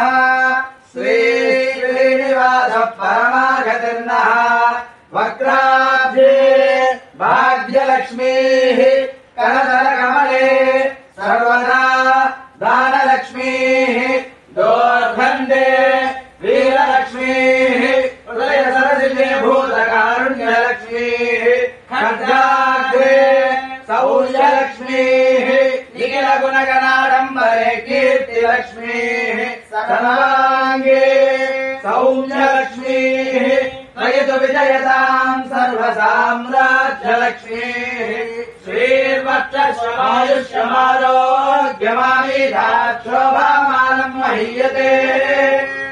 శ్రీ శ్రీనివాస పరమాగతన్నః వక్రాబ్జే భాగ్యలక్ష్మీః కరదల కమలే సర్వదా దానలక్ష్మీః దోర్ధండే వీరలక్ష్మీః హృదయ సరసిజే భూతకారుణ్యలక్ష్మీః ఖడ్గాగ్రే శౌర్యలక్ష్మీః నిఖిల గుణగణాడంబరే కీర్తిలక్ష్మీః సర్వాంగే సౌమ్యలక్ష్మీః త్రయతు విజయతాం సర్వసామ్రాజ్యలక్ష్మీః శ్రీర్వర్చస్వాయుష్యమారోగ్యమావిధాక్షోభామానం మహీయతే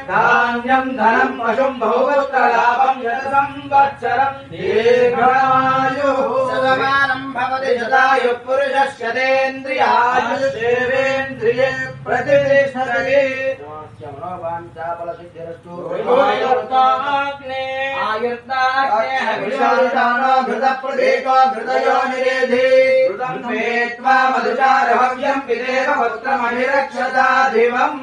ధాన్యం ధనం పశుం బహుపుత్రలాభం యత సంవత్సరం దీర్ఘమాయుః శతమానం భవతి శతాయుః పురుషస్యేంద్రియాయుష్యేంద్రియే ప్రతిష్టతి మనోవాంఛాఫలసిద్ధిరస్తు ఘృతప్రదేకో ఘృతయో నిరేధి ఘృతం మేత్వా మధుచారభవ్యం పిదేవ పుత్రమనిరక్షతా దివం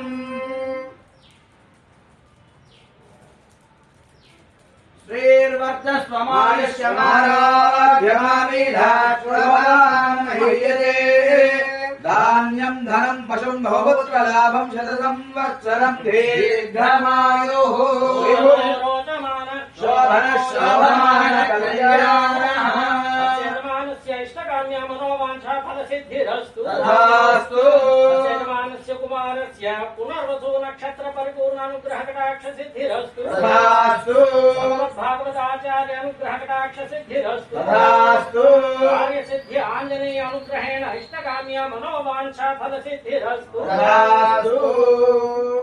శ్రీర్వర్చస్వమాయుష్యమారోగ్యమావిధాక్షోభామహీయతే ధాన్యం ధనం పశుం బహుపుత్రలాభం శత సంవత్సరం దీర్ఘమాయుః శోభన శోభమాన కళ్యాణః ఇష్టకామ్య మనోవాంఛా ఫలసిద్ధి सिद्धिरस्तु तथास्तु यजमानस्य कुमारस्य पुनर्वसु नक्षत्र परिपूर्ण अनुग्रह कटाक्ष सिद्धिरस्तु तथास्तु भागवताचार्य अनुग्रह कटाक्ष सिद्धिरस्तु तथास्तु कार्य सिद्धि आंजनेय अनुग्रहेण इष्टकाम्य मनोवांछा फल सिद्धिरस्तु तथास्तु